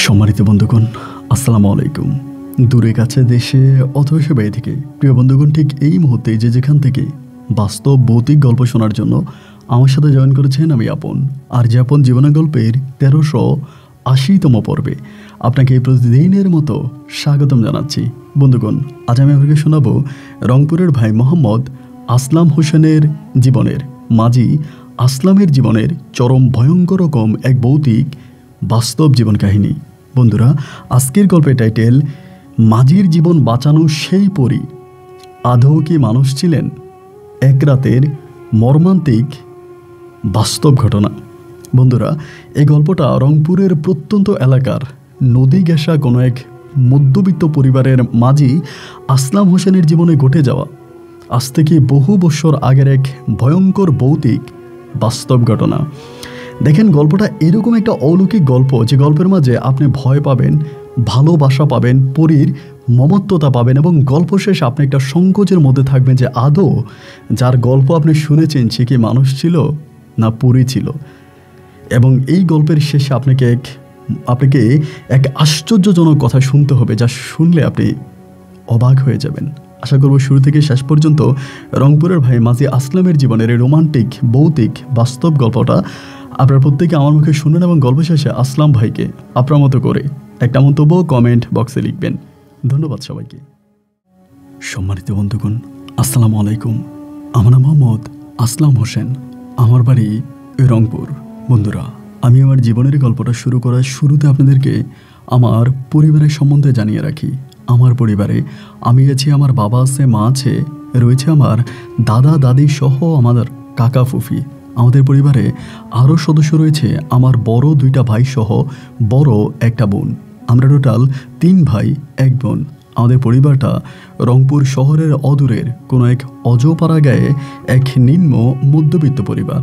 সম্মানিত বন্ধুগণ, আসসালামু আলাইকুম। দূরে কাছে দেশে অথবা সে বাইরে থেকে প্রিয় বন্ধুগণ, ঠিক এই মুহূর্তে যে যেখান থেকে বাস্তব ভৌতিক গল্প শোনার জন্য আমার সাথে জয়েন করেছেন আমি আপন। আর যে আপন জীবনা গল্পের 1380তম পর্বে আপনাকে প্রতিদিনের মতো স্বাগতম জানাচ্ছি। বন্ধুগণ, আজ আমি আপনাকে শোনাব রংপুরের ভাই মোহাম্মদ আসলাম হোসেনের জীবনের, মাঝি আসলামের জীবনের চরম ভয়ঙ্কর রকম এক ভৌতিক বাস্তব জীবন কাহিনী। বন্ধুরা, আজকের গল্পের টাইটেল মাঝির জীবন বাঁচানো সেই পরী। আদৌ কি মানুষ ছিলেন? এক রাতের মর্মান্তিক বাস্তব ঘটনা। বন্ধুরা, এই গল্পটা রংপুরের প্রত্যন্ত এলাকার নদী ঘেঁষা কোনো এক মধ্যবিত্ত পরিবারের মাঝি আসলাম হোসেনের জীবনে ঘটে যাওয়া আজ থেকে বহু বছর আগের এক ভয়ঙ্কর ভৌতিক বাস্তব ঘটনা। দেখেন, গল্পটা এরকম একটা অলৌকিক গল্প যে গল্পের মাঝে আপনি ভয় পাবেন, ভালোবাসা পাবেন, পরীর মমত্বতা পাবেন এবং গল্প শেষে আপনি একটা সংকোচের মধ্যে থাকবেন যে আদৌ যার গল্প আপনি শুনেছেন সে কি মানুষ ছিল না পরী ছিল। এবং এই গল্পের শেষে আপনাকে এক আশ্চর্যজনক কথা শুনতে হবে, যা শুনলে আপনি অবাক হয়ে যাবেন। আশা করব শুরু থেকে শেষ পর্যন্ত রংপুরের ভাই মাঝি আসলামের জীবনের এই রোমান্টিক ভৌতিক বাস্তব গল্পটা আপনারা প্রত্যেকে আমার মুখে শুনুন এবং গল্প শেষে আসলাম ভাইকে আপনার মতো করে একটা মন্তব্য কমেন্ট বক্সে লিখবেন। ধন্যবাদ সবাইকে। সম্মানিত বন্ধুগণ, আসসালামু আলাইকুম। আমার নাম মোহাম্মদ আসলাম হোসেন, আমার বাড়ি রংপুর। বন্ধুরা, আমি আমার জীবনের গল্পটা শুরু করার শুরুতে আপনাদেরকে আমার পরিবারের সম্বন্ধে জানিয়ে রাখি। আমার পরিবারে আমি আছি, আমার বাবা আছে, মা আছে, রয়েছে আমার দাদা দাদি সহ আমাদের কাকা ফুফি। আমাদের পরিবারে আরও সদস্য রয়েছে আমার বড় 2টা ভাই সহ বড় একটা বোন। আমরা টোটাল 3 ভাই 1 বোন। আমাদের পরিবারটা রংপুর শহরের অদূরের কোনো এক অজপাড়া গায়ে এক নিম্ন মধ্যবিত্ত পরিবার।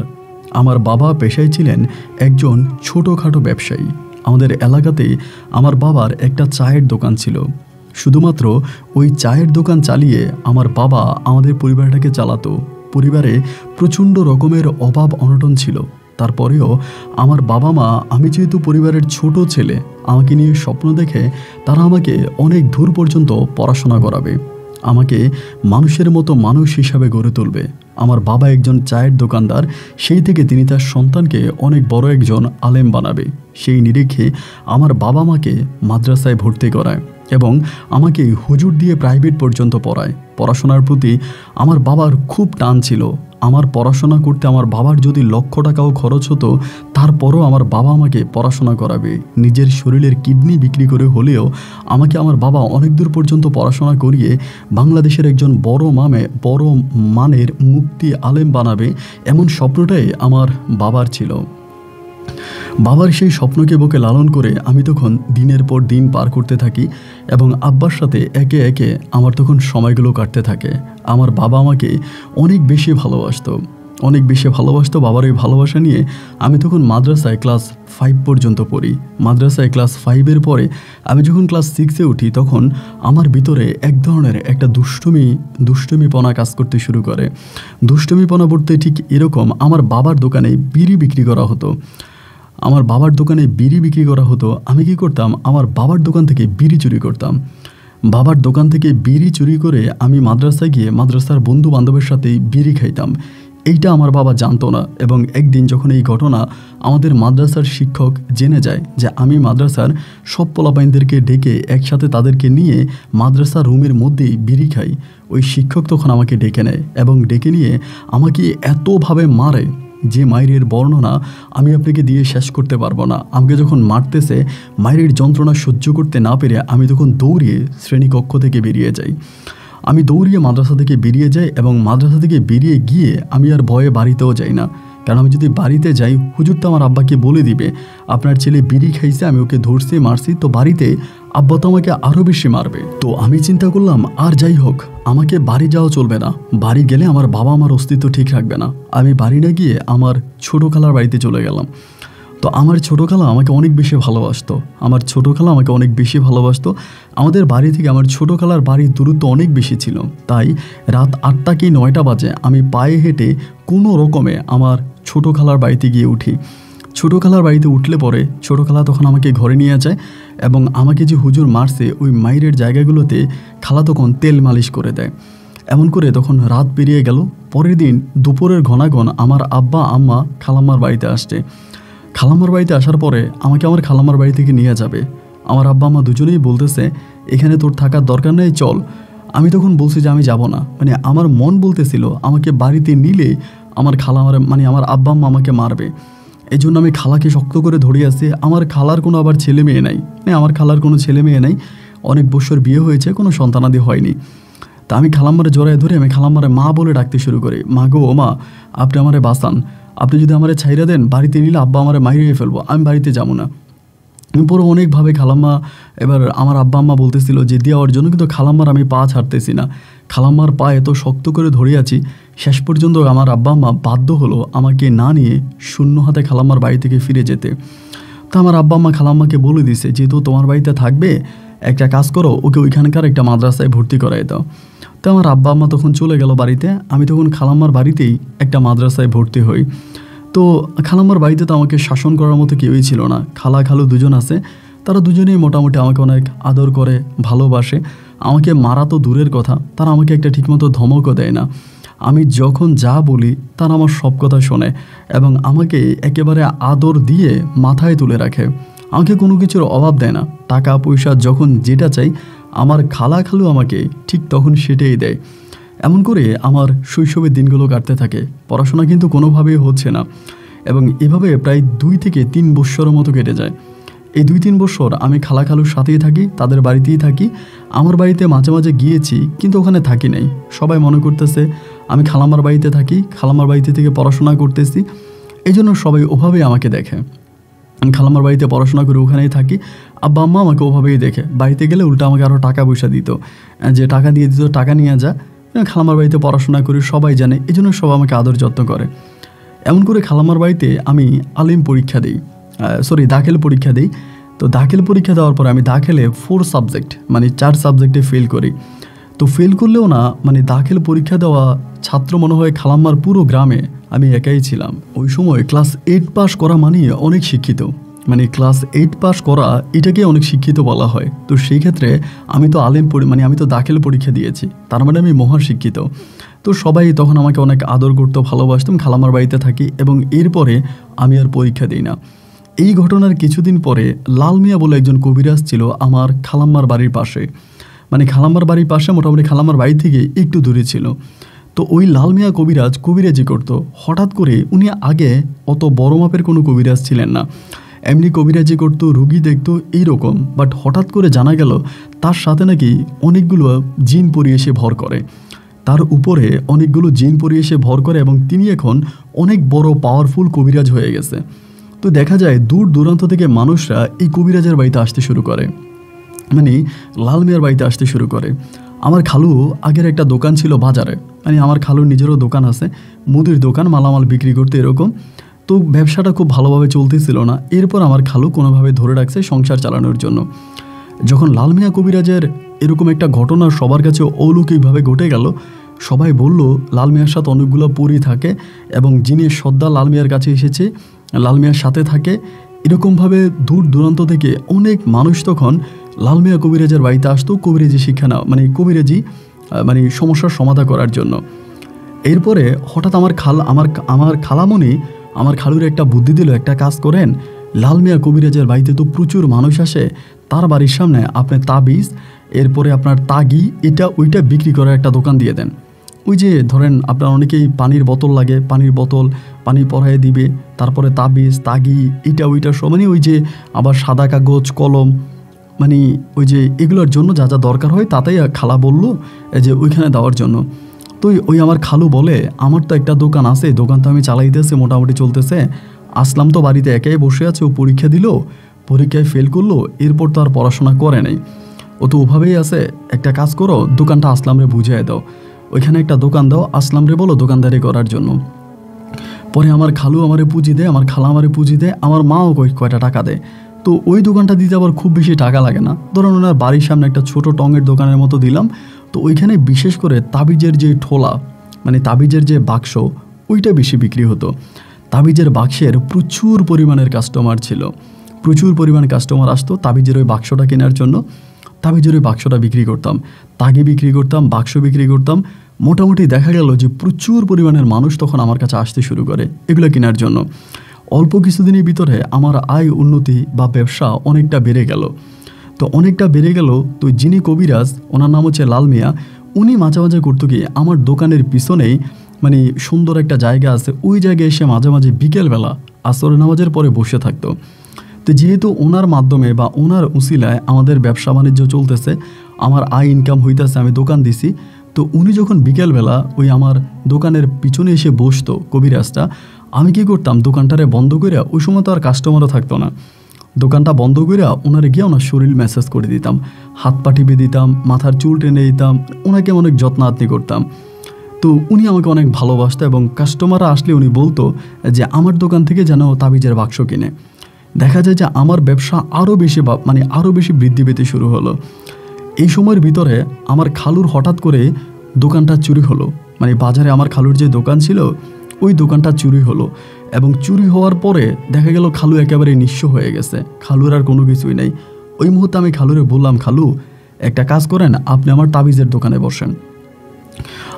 আমার বাবা পেশায় ছিলেন একজন ছোটোখাটো ব্যবসায়ী। আমাদের এলাকাতে আমার বাবার একটা চায়ের দোকান ছিল। শুধুমাত্র ওই চায়ের দোকান চালিয়ে আমার বাবা আমাদের পরিবারটাকে চালাতো। পরিবারে প্রচণ্ড রকমের অভাব অনটন ছিল। তারপরেও আমার বাবা মা, আমি যেহেতু পরিবারের ছোট ছেলে, আমাকে নিয়ে স্বপ্ন দেখে তারা আমাকে অনেক দূর পর্যন্ত পড়াশোনা করাবে, আমাকে মানুষের মতো মানুষ হিসাবে গড়ে তুলবে। আমার বাবা একজন চায়ের দোকানদার, সেই থেকে তিনি তার সন্তানকে অনেক বড় একজন আলেম বানাবে। সেই নিরিখে আমার বাবা মাকে মাদ্রাসায় ভর্তি করায় এবং আমাকে হুজুর দিয়ে প্রাইভেট পর্যন্ত পড়ায়। পড়াশোনার প্রতি আমার বাবার খুব টান ছিল। আমার পড়াশোনা করতে আমার বাবার যদি লক্ষ টাকাও খরচ হতো, তারপরও আমার বাবা আমাকে পড়াশোনা করাবে। নিজের শরীরের কিডনি বিক্রি করে হলেও আমাকে আমার বাবা অনেক দূর পর্যন্ত পড়াশোনা করিয়ে বাংলাদেশের একজন বড় মানের মুক্তি আলেম বানাবে, এমন স্বপ্নটাই আমার বাবার ছিল। বাবার সেই স্বপ্নকে বুকে লালন করে আমি তখন দিনের পর দিন পার করতে থাকি এবং আব্বার সাথে একে একে আমার তখন সময়গুলো কাটতে থাকে। আমার বাবা আমাকে অনেক বেশি ভালোবাসতো। বাবার এই ভালোবাসা নিয়ে আমি তখন মাদ্রাসায় ক্লাস 5 পর্যন্ত পড়ি। মাদ্রাসায় ক্লাস 5-এর পরে আমি যখন ক্লাস 6-এ উঠি, তখন আমার ভিতরে এক ধরনের একটা দুষ্টমিপনা কাজ করতে শুরু করে। দুষ্টমিপনা বলতে ঠিক এরকম, আমার বাবার দোকানে বিড়ি বিক্রি করা হতো। আমি কি করতাম, আমার বাবার দোকান থেকে বিড়ি চুরি করতাম। বাবার দোকান থেকে বিড়ি চুরি করে আমি মাদ্রাসায় গিয়ে মাদ্রাসার বন্ধু বান্ধবের সাথে বিড়ি খাইতাম। এইটা আমার বাবা জানতো না। এবং একদিন যখন এই ঘটনা আমাদের মাদ্রাসার শিক্ষক জেনে যায় যে আমি মাদ্রাসার সব পোলাপাইনদেরকে ডেকে একসাথে তাদেরকে নিয়ে মাদ্রাসার রুমের মধ্যেই বিড়ি খাই, ওই শিক্ষক তখন আমাকে ডেকে নেয় এবং ডেকে নিয়ে আমাকে এতভাবে মারে যে মায়ের বর্ণনা আমি আপনাকে দিয়ে শেষ করতে পারবো না। আমাকে যখন মারতেছে, মায়ের যন্ত্রণা সহ্য করতে না পেরে আমি তখন দৌড়িয়ে শ্রেণীকক্ষ থেকে বেরিয়ে যাই। আমি দৌড়িয়ে মাদ্রাসা থেকে বেরিয়ে যাই এবং মাদ্রাসা থেকে বেরিয়ে গিয়ে আমি আর ভয়ে বাড়িতেও যাই না। কারণ আমি যদি বাড়িতে যাই, হুজুর তো আমার আব্বাকে বলে দিবে আপনার ছেলে বিড়ি খাইছে, আমি ওকে ধরছি মারছি, তো বাড়িতে আব্বা তো আমাকে আরও বেশি মারবে। তো আমি চিন্তা করলাম, আর যাই হোক, আমাকে বাড়ি যাওয়া চলবে না। বাড়ি গেলে আমার বাবা আমার অস্তিত্ব ঠিক রাখবে না। আমি বাড়ি না গিয়ে আমার ছোটো খালার বাড়িতে চলে গেলাম। তো আমার ছোটো খালা আমাকে অনেক বেশি ভালোবাসতো। আমাদের বাড়ি থেকে আমার ছোটো খালার বাড়ির দূরত্ব অনেক বেশি ছিল। তাই রাত 8টা কি 9টা বাজে আমি পায়ে হেঁটে কোনো রকমে আমার ছোটো খালার বাড়িতে গিয়ে উঠি। ছোটো খালার বাড়িতে উঠলে পরে ছোটো খালা তখন আমাকে ঘরে নিয়ে যায় এবং আমাকে যে হুজুর মারছে ওই মাইরের জায়গাগুলোতে খালা তখন তেল মালিশ করে দেয়। এমন করে তখন রাত পেরিয়ে গেল। পরের দিন দুপুরের ঘনাঘন আমার আব্বা আম্মা খালাম্মার বাড়িতে আসছে। খালাম্মার বাড়িতে আসার পরে আমাকে আমার খালাম্মার বাড়ি থেকে নিয়ে যাবে। আমার আব্বা আম্মা দুজনেই বলতেছে এখানে তোর থাকার দরকার নেই, চল। আমি তখন বলছি যে আমি যাব না, মানে আমার মন বলতেছিল আমাকে বাড়িতে নিলে আমার খালা মানে আমার আব্বা আম্মা আমাকে মারবে। এই জন্য আমি খালাকে শক্ত করে ধরে আসছি। আমার খালার কোনো আবার ছেলে মেয়ে নাই, মানে আমার খালার কোনো ছেলে মেয়ে নাই, অনেক বছর বিয়ে হয়েছে, কোনো সন্তানাদি হয়নি। তা আমি খালাম্মারে জড়ায় ধরে আমি খালাম্মারে মা বলে ডাকতে শুরু করি, মা গো ও মা, আপনি আমারে বাঁচান, আপনি যদি আমারে ছাইরা দেন বাড়িতে নিলে আব্বা আমারে মাইরিয়ে ফেলবো, আমি বাড়িতে যাবো না। পরে অনেকভাবে খালাম্মা, এবার আমার আব্বা আম্মা বলতেছিল যে দেওয়ার জন্য, কিন্তু খালাম্মার আমি পা ছাড়তেছি না। খালাম্মার পা এত শক্ত করে ধরে আছি, শেষ পর্যন্ত আমার আব্বা আম্মা বাধ্য হলো আমাকে না নিয়ে শূন্য হাতে খালাম্মার বাড়ি থেকে ফিরে যেতে। তো আমার আব্বা আম্মা খালাম্মাকে বলে দিছে যেহেতু তোমার বাড়িতে থাকবে, একটা কাজ করো, ওকে ওইখানকার একটা মাদ্রাসায় ভর্তি করাই দাও। তো আমার আব্বা আম্মা তখন চলে গেল বাড়িতে। আমি তখন খালাম্মার বাড়িতেই একটা মাদ্রাসায় ভর্তি হই। তো খালাম্মার বাড়িতে তো আমাকে শাসন করার মতো কেউই ছিল না। খালা খালু দুজন আছে, তারা দুজনেই মোটামুটি আমাকে অনেক আদর করে, ভালোবাসে। আমাকে মারা তো দূরের কথা, তারা আমাকে একটা ঠিকমতো ধমকও দেয় না। আমি যখন যা বলি তারা আমার সব কথা শোনে এবং আমাকে একেবারে আদর দিয়ে মাথায় তুলে রাখে। আমাকে কোনো কিছুর অভাব দেয় না। টাকা পয়সা যখন যেটা চাই আমার খালা খালু আমাকে ঠিক তখন সেটাই দেয়। এমন করে আমার শৈশবের দিনগুলো কাটতে থাকে। পড়াশোনা কিন্তু কোনোভাবেই হচ্ছে না এবং এভাবে প্রায় 2 থেকে 3 বৎসরের মতো কেটে যায়। এই 2-3 বছর আমি খালা খালুর সাথেই থাকি, তাদের বাড়িতেই থাকি। আমার বাড়িতে মাঝে মাঝে গিয়েছি কিন্তু ওখানে থাকি নাই। সবাই মনে করতেছে আমি খালাম্মার বাড়িতে থাকি, খালাম্মার বাড়িতে থেকে পড়াশোনা করতেছি, এই জন্য সবাই ওভাবেই আমাকে দেখে। খালাম্মার বাড়িতে পড়াশোনা করে ওখানেই থাকি, আব্বা আম্মা আমাকে ওভাবেই দেখে। বাড়িতে গেলে উল্টা আমাকে আরও টাকা পয়সা দিত, যে টাকা দিয়ে দিত, টাকা নিয়ে যা, খালাম্মার বাড়িতে পড়াশোনা করি, সবাই জানে, এই জন্য সবাই আমাকে আদর যত্ন করে। এমন করে খালাম্মার বাড়িতে আমি আলিম পরীক্ষা দিই, দাখিল পরীক্ষা দিই। তো দাখিল পরীক্ষা দেওয়ার পরে আমি দাখিলে 4 সাবজেক্ট মানে 4 সাবজেক্টে ফেল করি। তো ফেল করলেও না, মানে দাখিল পরীক্ষা দেওয়া ছাত্র মনে হয় খালাম্মার পুরো গ্রামে আমি একাই ছিলাম। ওই সময় ক্লাস 8 পাস করা মানে অনেক শিক্ষিত, মানে ক্লাস 8 পাস করা এটাকে অনেক শিক্ষিত বলা হয়। তো সেই ক্ষেত্রে আমি তো মানে আমি তো দাখিল পরীক্ষা দিয়েছি, তার মানে আমি মহা শিক্ষিত। তো সবাই তখন আমাকে অনেক আদর করতো, ভালোবাসতাম। খালাম্মার বাড়িতে থাকি এবং এরপরে আমি আর পরীক্ষা দিই না। এই ঘটনার কিছুদিন পরে লাল মিয়া বলে একজন কবিরাজ ছিল আমার খালাম্মার বাড়ির পাশে, মানে খালাম্মার বাড়ির পাশে মোটামুটি খালাম্মার বাড়ি থেকে একটু দূরে ছিল। তো ওই লাল মিয়া কবিরাজ কবিরাজি করতো। হঠাৎ করে উনি আগে অত বড় মাপের কোনো কবিরাজ ছিলেন না, এমনি কবিরাজি করতো, রুগী দেখতো এইরকম। বাট হঠাৎ করে জানা গেল তার সাথে নাকি অনেকগুলো জিন পরি এসে ভর করে, তার উপরে অনেকগুলো জিন পরি এসে ভর করে এবং তিনি এখন অনেক বড় পাওয়ারফুল কবিরাজ হয়ে গেছে। তো দেখা যায় দূর দূরান্ত থেকে মানুষরা এই কবিরাজের বাড়িতে আসতে শুরু করে, মানে লাল মিয়ার বাড়িতে আসতে শুরু করে। আমার খালু আগের একটা দোকান ছিল বাজারে, মানে আমার খালুর নিজেরও দোকান আছে, মুদির দোকান, মালামাল বিক্রি করতে এরকম। তো ব্যবসাটা খুব ভালোভাবে চলতেছিল না। এরপর আমার খালু কোনোভাবে ধরে রাখছে সংসার চালানোর জন্য। যখন লাল মিয়া কবিরাজের এরকম একটা ঘটনা সবার কাছে অলৌকিকভাবে ঘটে গেল, সবাই বলল লাল মিয়ার সাথে অনেকগুলো পরী থাকে এবং যিনি শ্রদ্ধা লাল মিয়ার কাছে এসেছে, লাল মিয়ার সাথে থাকে। এরকমভাবে দূর দূরান্ত থেকে অনেক মানুষ তখন লাল মিয়া কবিরাজের বাড়িতে আসতো কবিরাজি শিক্ষা না, মানে কবিরাজি মানে সমস্যার সমাধান করার জন্য। এরপরে হঠাৎ আমার খালামণি আমার খালুর একটা বুদ্ধি দিল, একটা কাজ করেন, লাল মিয়া কবিরাজের বাড়িতে তো প্রচুর মানুষ আসে, তার বাড়ির সামনে আপনি তাবিজ, এরপরে আপনার তাগি, এটা ওইটা বিক্রি করার একটা দোকান দিয়ে দেন। ওই যে ধরেন আপনার অনেকেই পানির বোতল লাগে, পানির বোতল পানি পরায় দিবে, তারপরে তাবিজ, তাগি, এটা ওইটা সব, মানে ওই যে আবার সাদা কাগজ, কলম, মানে ওই যে এগুলোর জন্য যা যা দরকার হয় তাতেই খালা বলল যে ওইখানে দেওয়ার জন্য। তো ওই আমার খালু বলে আমার তো একটা দোকান আছে, দোকান তো আমি চালাইতেছে, মোটামুটি চলতেছে। আসলাম তো বাড়িতে একাই বসে আছে, ও পরীক্ষা দিল, পরীক্ষায় ফেল করলো, এরপর তো আর পড়াশোনা করে নাই, ও তো ওভাবেই আছে। একটা কাজ করো, দোকানটা আসলামরে বুঝিয়ে দাও, ওইখানে একটা দোকান দাও, আসলামরে বলো দোকানদারি করার জন্য। পরে আমার খালু আমারে পুঁজি দেয়, আমার খালা আমারে পুঁজি দেয়, আমার মাও কয়টা টাকা দেয়। তো ওই দোকানটা দিতে আবার খুব বেশি টাকা লাগে না, ধরুন ওনার বাড়ির সামনে একটা ছোট টঙের দোকানের মতো দিলাম। তো ওইখানে বিশেষ করে তাবিজের যে ঠোলা, মানে তাবিজের যে বাক্স, ওইটা বেশি বিক্রি হতো। তাবিজের বাক্সের প্রচুর পরিমাণের কাস্টমার ছিল। প্রচুর পরিমাণ কাস্টমার আসতো তাবিজের ওই বাক্সটা কেনার জন্য। তাবিজের ওই বাক্সটা বিক্রি করতাম, তাগি বিক্রি করতাম, বাক্স বিক্রি করতাম। মোটামুটি দেখা গেল যে প্রচুর পরিমাণের মানুষ তখন আমার কাছে আসতে শুরু করে এগুলো কেনার জন্য। অল্প কিছুদিনের ভিতরে আমার আয় উন্নতি বা ব্যবসা অনেকটা বেড়ে গেল। তো অনেকটা বেড়ে গেল। তো যিনি কবিরাজ, ওনার নাম হচ্ছে লাল মিয়া, উনি মাঝে মাঝে করতো কি, আমার দোকানের পিছনেই মানে সুন্দর একটা জায়গা আছে, ওই জায়গায় এসে মাঝে মাঝে বিকেলবেলা আসর নামাজের পরে বসে থাকতো। তো যেহেতু ওনার মাধ্যমে বা ওনার উসিলায় আমাদের ব্যবসা বাণিজ্য চলতেছে, আমার আয় ইনকাম হইতেছে, আমি দোকান দিছি। তো উনি যখন বিকেলবেলা ওই আমার দোকানের পিছনে এসে বসতো কবিরাজটা, আমি কী করতাম, দোকানটারে বন্ধ করে, ওই সময় তো আর কাস্টমারও থাকতো না, দোকানটা বন্ধ করে ওনারে গিয়ে ওনার শরীর ম্যাসাজ করে দিতাম, হাত পা টিপে দিতাম, মাথার চুল টেনে দিতাম, ওনাকে অনেক যত্ন আত্মি করতাম। তো উনি আমাকে অনেক ভালোবাসতো এবং কাস্টমাররা আসলে উনি বলতো যে আমার দোকান থেকে যেন তাবিজের বাক্স কিনে। দেখা যায় যে আমার ব্যবসা আরও বেশি বৃদ্ধি পেতে শুরু হলো। এই সময়ের ভিতরে আমার খালুর হঠাৎ করে দোকানটা চুরি হলো, মানে বাজারে আমার খালুর যে দোকান ছিল ওই দোকানটা চুরি হলো। এবং চুরি হওয়ার পরে দেখা গেল খালু একেবারে নিঃস্ব হয়ে গেছে, খালুর আর কোনো কিছুই নেই। ওই মুহূর্তে আমি খালুরে বললাম, খালু একটা কাজ করেন, আপনি আমার তাবিজের দোকানে বসেন,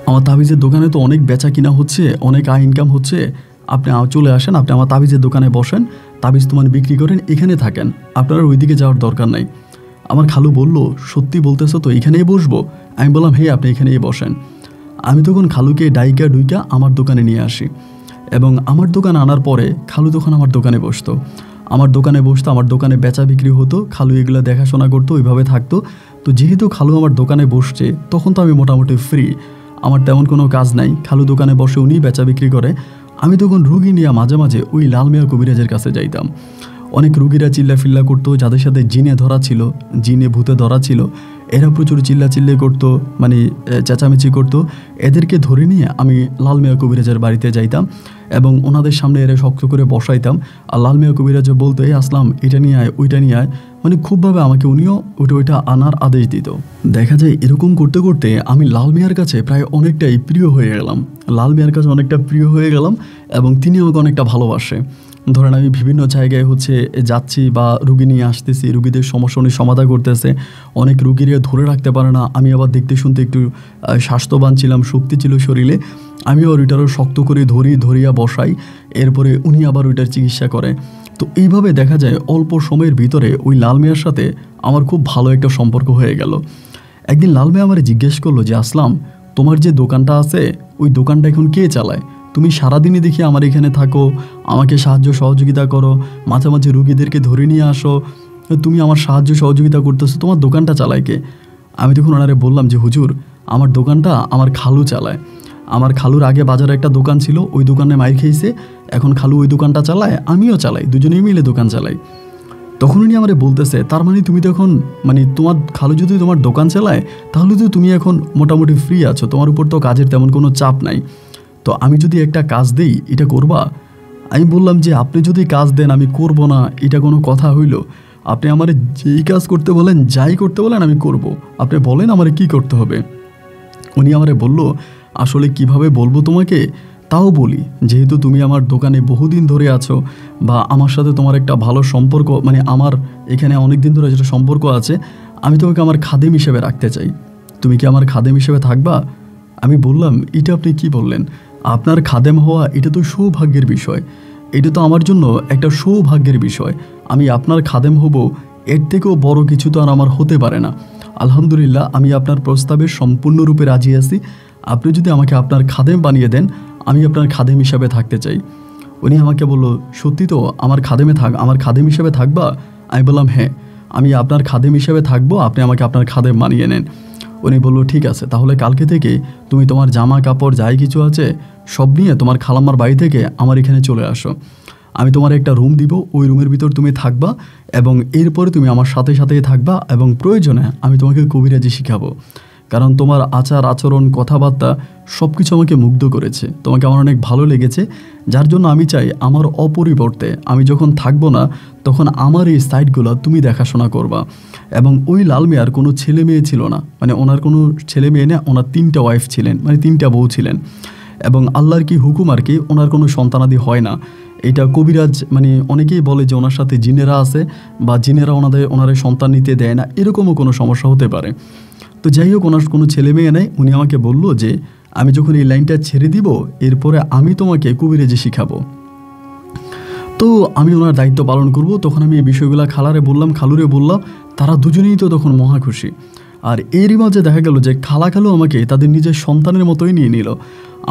আমার তাবিজের দোকানে তো অনেক বেচা কিনা হচ্ছে, অনেক আয় ইনকাম হচ্ছে, আপনি চলে আসেন, আপনি আমার তাবিজের দোকানে বসেন, তাবিজ তোমার বিক্রি করেন, এখানে থাকেন, আপনার ওইদিকে যাওয়ার দরকার নাই। আমার খালু বলল, সত্যি বলতেছো তো, এখানেই বসবো? আমি বললাম, হ্যাঁ আপনি এখানেই বসেন। আমি তখন খালুকে ডাইকা ডুইকা আমার দোকানে নিয়ে আসি এবং আমার দোকানে আনার পরে খালু তখন আমার দোকানে বসতো, আমার দোকানে বেচা বিক্রি হতো, খালু এগুলো দেখাশোনা করতো, ওইভাবে থাকতো। তো যেহেতু খালু আমার দোকানে বসছে, তখন তো আমি মোটামুটি ফ্রি, আমার তেমন কোনো কাজ নাই, খালু দোকানে বসে উনি বেচা বিক্রি করে। আমি তখন রুগী নিয়ে মাঝে মাঝে ওই লাল মিয়া কবিরাজের কাছে যাইতাম। অনেক রুগীরা চিল্লাফিল্লা করতো, যাদের সাথে জিনে ধরা ছিল, জিনে ভূতে ধরা ছিল, এরা প্রচুর চিল্লাচিল্লি করতো, মানে চেঁচামেচি করতো। এদেরকে ধরে নিয়ে আমি লাল মিয়া কবিরাজের বাড়িতে যাইতাম এবং ওনাদের সামনে এরা শক্ত করে বসাইতাম। আর লাল মিয়া কবিরাজ বলতো, এই আসলাম, এটা নিয়ে আয়, ওইটা নিয়ে আয়, মানে খুবভাবে আমাকে উনিও ওইটা আনার আদেশ দিত। দেখা যায় এরকম করতে করতে আমি লাল মিয়ার কাছে প্রায় অনেকটাই প্রিয় হয়ে গেলাম, এবং তিনি আমাকে অনেকটা ভালোবাসে। ধরেন আমি বিভিন্ন জায়গায় যাচ্ছি বা রুগী নিয়ে আসতেছি, রুগীদের সমস্যা উনি সমাধান করতেছে, অনেক রুগীরা ধরে রাখতে পারে না, আমি আবার দেখতে শুনতে একটু স্বাস্থ্যবান ছিলাম, শক্তি ছিল শরীরে, আমিও ওইটারও শক্ত করে ধরিয়া বসাই, এরপরে উনি আবার ওইটার চিকিৎসা করে। তো এইভাবে দেখা যায় অল্প সময়ের ভিতরে ওই লাল মিয়ার সাথে আমার খুব ভালো একটা সম্পর্ক হয়ে গেল। একদিন লাল মিয়া আমার জিজ্ঞেস করলো যে, আসলাম, তোমার যে দোকানটা আছে ওই দোকানটা এখন কে চালায়? তুমি সারাদিনই দেখি আমার এখানে থাকো, আমাকে সাহায্য সহযোগিতা করো, মাঝে মাঝে রুগীদেরকে ধরে নিয়ে আসো, তুমি আমার সাহায্য সহযোগিতা করতেছো, তোমার দোকানটা চালায় কে? আমি তখন ওনারে বললাম যে, হুজুর, আমার দোকানটা আমার খালু চালায়, আমার খালুর আগে বাজারে একটা দোকান ছিল, ওই দোকানে মাইর খেয়েছে, এখন খালু ওই দোকানটা চালায়, আমিও চালাই, দুজনেই মিলে দোকান চালাই। তখন উনি আমারে বলতেছে, তার মানে তুমি তো এখন, মানে তোমার খালু যদি তোমার দোকান চালায়, তাহলে তো তুমি এখন মোটামুটি ফ্রি আছো, তোমার উপর তো কাজের তেমন কোনো চাপ নাই, তো আমি যদি একটা কাজ দেই এটা করবা? আমি বললাম যে, আপনি যদি কাজ দেন আমি করব না, এটা কোনো কথা হইল? আপনি আমার যেই কাজ করতে বলেন, যাই করতে বলেন আমি করব, আপনি বলেন আমার কি করতে হবে। উনি আমারে বলল, আসলে কিভাবে বলবো তোমাকে, তাও বলি, যেহেতু তুমি আমার দোকানে বহুদিন ধরে আছো বা আমার সাথে তোমার একটা ভালো সম্পর্ক, মানে আমার এখানে অনেক দিন ধরে যেটা সম্পর্ক আছে, আমি তোমাকে আমার খাদেম হিসেবে রাখতে চাই, তুমি কি আমার খাদেম হিসেবে থাকবা? আমি বললাম, এটা আপনি কি বললেন? আপনার খাদেম হওয়া এটা তো সৌভাগ্যের বিষয়, এটা তো আমার জন্য একটা সৌভাগ্যের বিষয়, আমি আপনার খাদেম হব, এর থেকেও বড় কিছু তো আর আমার হতে পারে না। আলহামদুলিল্লাহ, আমি আপনার প্রস্তাবে সম্পূর্ণরূপে রাজি আছি, আপনি যদি আমাকে আপনার খাদেম বানিয়ে দেন, আমি আপনার খাদেম হিসাবে থাকতে চাই। উনি আমাকে বলল, সত্যি তো আমার খাদেম হিসাবে থাকবা? আমি বললাম, হ্যাঁ, আমি আপনার খাদেম হিসাবে থাকবো, আপনি আমাকে আপনার খাদেম বানিয়ে নেন। উনি বলল, ঠিক আছে, তাহলে কালকে থেকে তুমি তোমার জামা কাপড় যাই কিছু আছে সব নিয়ে তোমার খালাম্মার বাড়ি থেকে আমার এখানে চলে আসো, আমি তোমার একটা রুম দিব, ওই রুমের ভিতর তুমি থাকবা এবং এরপরে তুমি আমার সাথে সাথেই থাকবা এবং প্রয়োজনে আমি তোমাকে কবিরাজি শিখাবো, কারণ তোমার আচার আচরণ কথাবার্তা সব কিছু আমাকে মুগ্ধ করেছে, তোমাকে আমার অনেক ভালো লেগেছে, যার জন্য আমি চাই আমার অপরিবর্তে আমি যখন থাকবো না তখন আমার এই সাইটগুলো তুমি দেখাশোনা করবা। এবং ওই লাল মিয়ার কোনো ছেলে মেয়ে ছিল না, মানে ওনার কোনো ছেলে মেয়ে না, ওনার 3টা ওয়াইফ ছিলেন, মানে 3টা বউ ছিলেন, এবং আল্লাহর কি হুকুম আর কি, ওনার কোনো সন্তানাদি হয় না। এটা কবিরাজ মানে অনেকেই বলে যে ওনার সাথে জিনেরা আছে বা জিনেরা ওনাদের সন্তান নিতে দেয় না, এরকমও কোনো সমস্যা হতে পারে। তো যাই হোক, ওনার কোনো ছেলে মেয়ে নেই। উনি আমাকে বলল যে আমি যখন এই লাইনটা ছেড়ে দিব এরপরে আমি তোমাকে কবিরাজি শিখাবো। তো আমি ওনার দায়িত্ব পালন করব। তখন আমি এই বিষয়গুলো খালুরে বললাম। তারা দুজনেই তো তখন মহা খুশি। আর এরই মাঝে দেখা গেল যে খালু আমাকে তাদের নিজের সন্তানের মতোই নিয়ে নিল।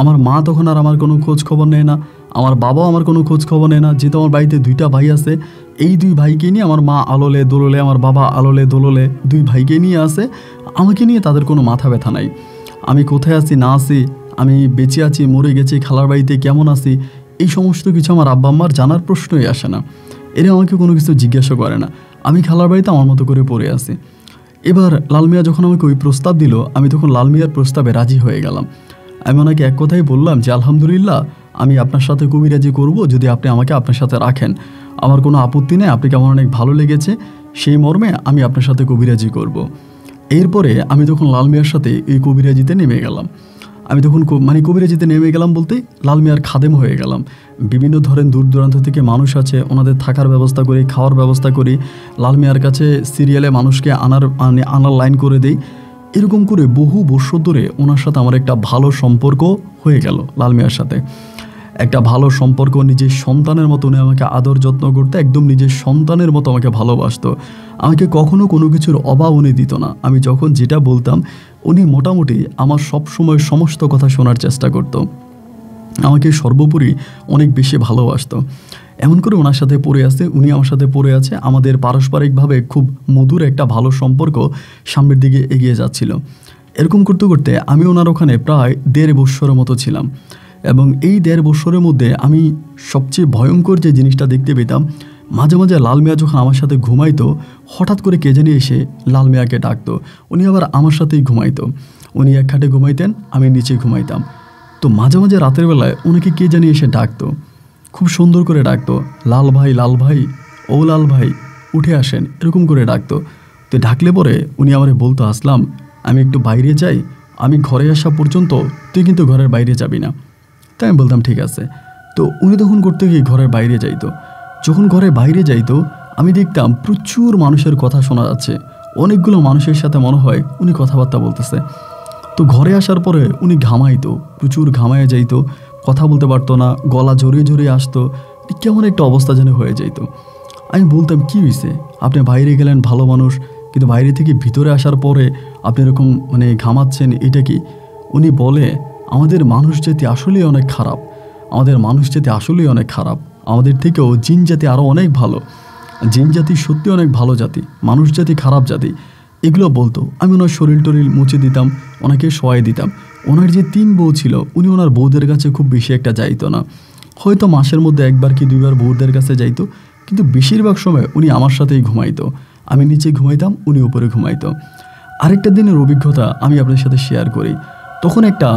আমার মা তখন আর আমার কোনো খোঁজ খবর নেয় না, আমার বাবাও আমার কোনো খোঁজ খবর নেয় না। যেহেতু আমার বাড়িতে 2টা ভাই আছে, এই 2 ভাইকে নিয়ে আমার মা আলোলে দোললে, আমার বাবা আলোলে দোললে, 2 ভাইকে নিয়ে আসে। আমাকে নিয়ে তাদের কোনো মাথা ব্যথা নাই। আমি কোথায় আছি না আছি, আমি বেঁচে আছি মরে গেছি, খালার বাড়িতে কেমন আছি, এই সমস্ত কিছু আমার আব্বা আম্মার জানার প্রশ্নই আসে না। এরা আমাকে কোনো কিছু জিজ্ঞাসা করে না। আমি খালার বাড়িতে আমার মতো করে পড়ে আছি। এবার লাল মিয়া যখন আমাকে ওই প্রস্তাব দিল, আমি তখন লাল মিয়ার প্রস্তাবে রাজি হয়ে গেলাম। আমি ওনাকে এক কথাই বললাম যে আলহামদুলিল্লাহ, আমি আপনার সাথে কবিরাজি করব যদি আপনি আমাকে আপনার সাথে রাখেন। আমার কোনো আপত্তি নেই, আপনাকে আমার অনেক ভালো লেগেছে, সেই মর্মে আমি আপনার সাথে কবিরাজি করব। এরপরে আমি তখন লাল মিয়ার সাথে এই কবিরাজিতে নেমে গেলাম। আমি তখন কবিরাজিতে নেমে গেলাম বলতে লাল মিয়ার খাদেম হয়ে গেলাম। বিভিন্ন ধরনের দূর দূরান্ত থেকে মানুষ আছে, ওনাদের থাকার ব্যবস্থা করি, খাওয়ার ব্যবস্থা করি। লাল মিয়ার কাছে সিরিয়ালে মানুষকে আনার লাইন করে দেই। এরকম করে বহু বছর ধরে ওনার সাথে আমার একটা ভালো সম্পর্ক হয়ে গেল। লাল মিয়ার সাথে একটা ভালো সম্পর্ক, নিজের সন্তানের মতো উনি আমাকে আদর যত্ন করতে, একদম নিজের সন্তানের মতো আমাকে ভালোবাসতো। আমাকে কখনো কোনো কিছুর অভাব উনি দিত না। আমি যখন যেটা বলতাম উনি মোটামুটি আমার সব সময় সমস্ত কথা শোনার চেষ্টা করত, আমাকে সর্বোপরি অনেক বেশি ভালোবাসতো। এমন করে ওনার সাথে পড়ে আছে, উনি আমার সাথে পড়ে আছে। আমাদের পারস্পরিকভাবে খুব মধুর একটা ভালো সম্পর্ক সামনের দিকে এগিয়ে যাচ্ছিল। এরকম করতে করতে আমি ওনার ওখানে প্রায় 1.5 বছরের মতো ছিলাম। এবং এই 1.5 বছরের মধ্যে আমি সবচেয়ে ভয়ঙ্কর যে জিনিসটা দেখতে পেতাম, মাঝে মাঝে লাল মিয়া যখন আমার সাথে ঘুমাইতো, হঠাৎ করে কে জানি এসে লাল মিয়াকে ডাকতো। উনি আবার আমার সাথেই ঘুমাইতো। উনি এক খাটে ঘুমাইতেন, আমি নিচে ঘুমাইতাম। তো মাঝে মাঝে রাতের বেলায় ওনাকে কে জানি এসে ডাকতো, খুব সুন্দর করে ডাকতো, লাল ভাই ও লাল ভাই উঠে আসেন, এরকম করে ডাকতো। তো ডাকলে পরে উনি আমারে বলতো, আসলাম আমি একটু বাইরে যাই, আমি ঘরে আসা পর্যন্ত তুই কিন্তু ঘরের বাইরে যাবি না। তাই আমি বলতাম ঠিক আছে। তো উনি তখন করতে গিয়ে ঘরের বাইরে যাইতো। যখন ঘরের বাইরে যাইতো আমি দেখতাম প্রচুর মানুষের কথা শোনা যাচ্ছে, অনেকগুলো মানুষের সাথে মনে হয় উনি কথাবার্তা বলতেছে। তো ঘরে আসার পরে উনি ঘামাইতো, প্রচুর ঘামায় যাইতো, কথা বলতে পারতো না, গলা জড়িয়ে জড়িয়ে আসতো, কেমন একটা অবস্থা যেন হয়ে যাইতো। আমি বলতাম কী হয়েছে, আপনি বাইরে গেলেন ভালো মানুষ, কিন্তু বাইরে থেকে ভিতরে আসার পরে আপনি এরকম ঘামাচ্ছেন, এটা কি? উনি বলে, আমাদের মানুষ জাতি আসলেই অনেক খারাপ, আমাদের থেকেও জিন জাতি আরও অনেক ভালো, জিন জাতি সত্যি অনেক ভালো জাতি, মানুষ জাতি খারাপ জাতি, এগুলো বলতো। আমি ওনার শরীর টরিল মুছে দিতাম, ওনাকে শোয়াই দিতাম। ওনার যে 3 বউ ছিল, উনি ওনার বউদের কাছে খুব বেশি একটা যাইতো না, হয়তো মাসের মধ্যে 1বার কি 2বার বউদের কাছে যাইতো, কিন্তু বেশিরভাগ সময় উনি আমার সাথেই ঘুমাইতো। আমি নিচে ঘুমাইতাম, উনি উপরে ঘুমাইতো। আরেকটা দিনের অভিজ্ঞতা আমি আপনার সাথে শেয়ার করি। তখন একটা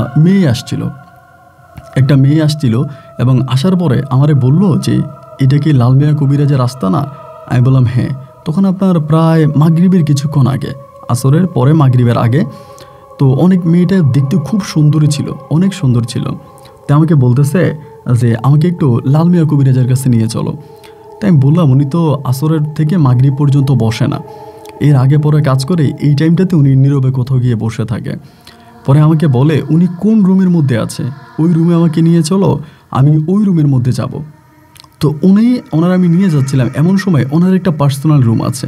মেয়ে আসছিল এবং আসার পরে আমারে বলল যে এটা কি লাল মিয়া কবিরাজের রাস্তা না? আমি বললাম হ্যাঁ। তখন আপনার প্রায় মাগরিবের কিছুক্ষণ আগে, আসরের পরে মাগরিবের আগে। তো মেয়েটা দেখতে খুব সুন্দরী ছিল, অনেক সুন্দর ছিল। তো আমাকে বলতেছে যে আমাকে একটু লাল মিয়া কবিরাজের কাছে নিয়ে চলো। তাই আমি বললাম, উনি তো আসরের থেকে মাগরিব পর্যন্ত বসে না, এর আগে পরে কাজ করে, এই টাইমটাতে উনি নীরবে কোথাও গিয়ে বসে থাকে। পরে আমাকে বলে উনি কোন রুমের মধ্যে আছে, ওই রুমে আমাকে নিয়ে চলো, আমি ওই রুমের মধ্যে যাব। তো ওনারা আমি নিয়ে যাচ্ছিলাম, এমন সময় ওনার একটা পার্সোনাল রুম আছে,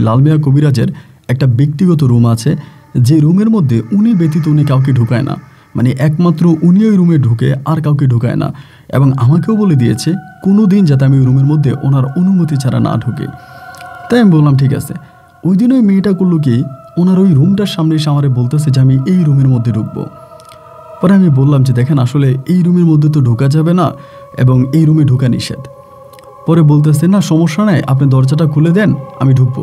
লাল মিয়া কবিরাজের একটা ব্যক্তিগত রুম আছে, যে রুমের মধ্যে উনি ব্যতীত উনি কাউকে ঢুকায় না, একমাত্র উনি ওই রুমে ঢুকে, আর কাউকে ঢুকায় না। এবং আমাকেও বলে দিয়েছে কোনো দিন যাতে আমি ওই রুমের মধ্যে ওনার অনুমতি ছাড়া না ঢুকে। তাই আমি বললাম ঠিক আছে। ওই দিন ওই মেয়েটা করলো কি, ওনার ওই রুমটার সামনে এসে আমারে বলতেছে যে আমি এই রুমের মধ্যে ঢুকবো। পরে আমি বললাম যে দেখেন, আসলে এই রুমের মধ্যে তো ঢোকা যাবে না এবং এই রুমে ঢোকা নিষেধ। পরে বলতেছে না সমস্যা নাই, আপনি দরজাটা খুলে দেন, আমি ঢুকবো,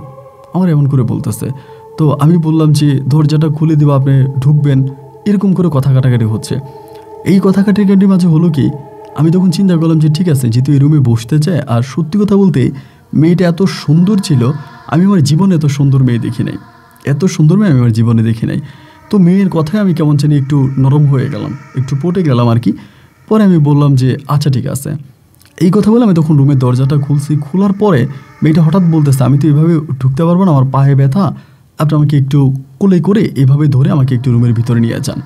আমার এমন করে বলতেছে। তো আমি বললাম যে দরজাটা খুলে দেবো, আপনি ঢুকবেন, এরকম করে কথা কাটাকাটি হচ্ছে। এই কথা কাটাকাটির মাঝে হলো কি, আমি তখন চিন্তা করলাম যে ঠিক আছে, যেহেতু এই রুমে বসতে চায়, আর সত্যি কথা বলতে মেয়েটা এত সুন্দর ছিল, আমি আমার জীবনে এত সুন্দর মেয়ে দেখি নাই, আমি আমার জীবনে দেখি নাই। তো মেয়ের কথায় আমি কেমন জানি একটু নরম হয়ে গেলাম, একটু পটে গেলাম আর কি। পরে আমি বললাম যে আচ্ছা ঠিক আছে। এই কথা বলে আমি তখন রুমের দরজাটা খুলছি। খোলার পরে মেয়েটা হঠাৎ বলতেছে, আমি তো এভাবে ঢুকতে পারবো না, আমার পায়ে ব্যথা, আপনি আমাকে একটু কোলে করে এভাবে ধরে আমাকে একটু রুমের ভিতরে নিয়ে যান।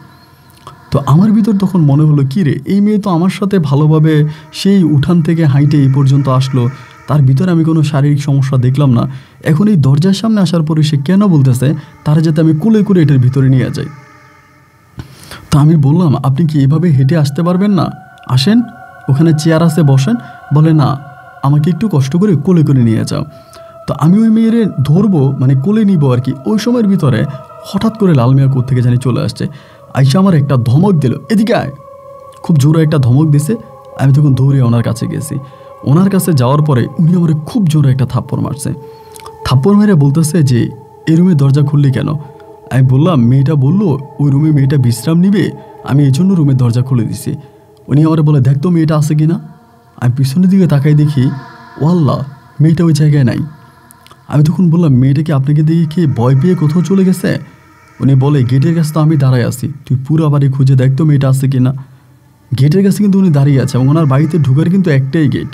তো আমার ভিতর তখন মনে হলো, কী রে, এই মেয়ে তো আমার সাথে ভালোভাবে সেই উঠান থেকে হাইটে এই পর্যন্ত আসলো, তার ভিতরে আমি কোনো শারীরিক সমস্যা দেখলাম না, এখন এই দরজার সামনে আসার পরে সে কেন বলতেছে তারা যাতে আমি কোলে করে এটার ভিতরে নিয়ে যাই। তো আমি বললাম, আপনি কি এভাবে হেঁটে আসতে পারবেন না, আসেন ওখানে চেয়ার আছে বসেন। বলে না, আমাকে একটু কষ্ট করে কোলে করে নিয়ে যাও। তো আমি ওই মেয়েরে ধরবো, মানে কোলে নিব আর কি, ওই সময়ের ভিতরে হঠাৎ করে লাল মিয়া কোথা থেকে জানি চলে আসছে, আইসা আমার একটা ধমক দিল, এদিকে আয়, খুব জোরে একটা ধমক দিছে। আমি তখন দৌড়ে ওনার কাছে গেছি। ওনার কাছে যাওয়ার পরে উনি আমার খুব জোরে একটা থাপ্পড় মারছে। থাপ্পড় মেরে বলতেছে যে, এই রুমের দরজা খুললি কেন? আমি বললাম, মেয়েটা বললো ওই রুমে মেয়েটা বিশ্রাম নিবে, আমি এই জন্য রুমের দরজা খুলে দিছি। উনি আমার বলে, দেখ তো মেয়েটা আছে কি না। আমি পিছনের দিকে তাকাই দেখি, ওয়াল্লাহ মেয়েটা ওই জায়গায় নাই। আমি তখন বললাম, মেয়েটাকে আপনাকে দেখে ভয় পেয়ে কোথাও চলে গেছে? উনি বলে, গেটের কাছে তো আমি দাঁড়ায় আছি, তুই পুরো বাড়ি খুঁজে দেখ তো মেয়েটা আছে কি না। গেটের কাছে কিন্তু উনি দাঁড়িয়ে আছে এবং ওনার বাড়িতে ঢোকার কিন্তু একটাই গেট।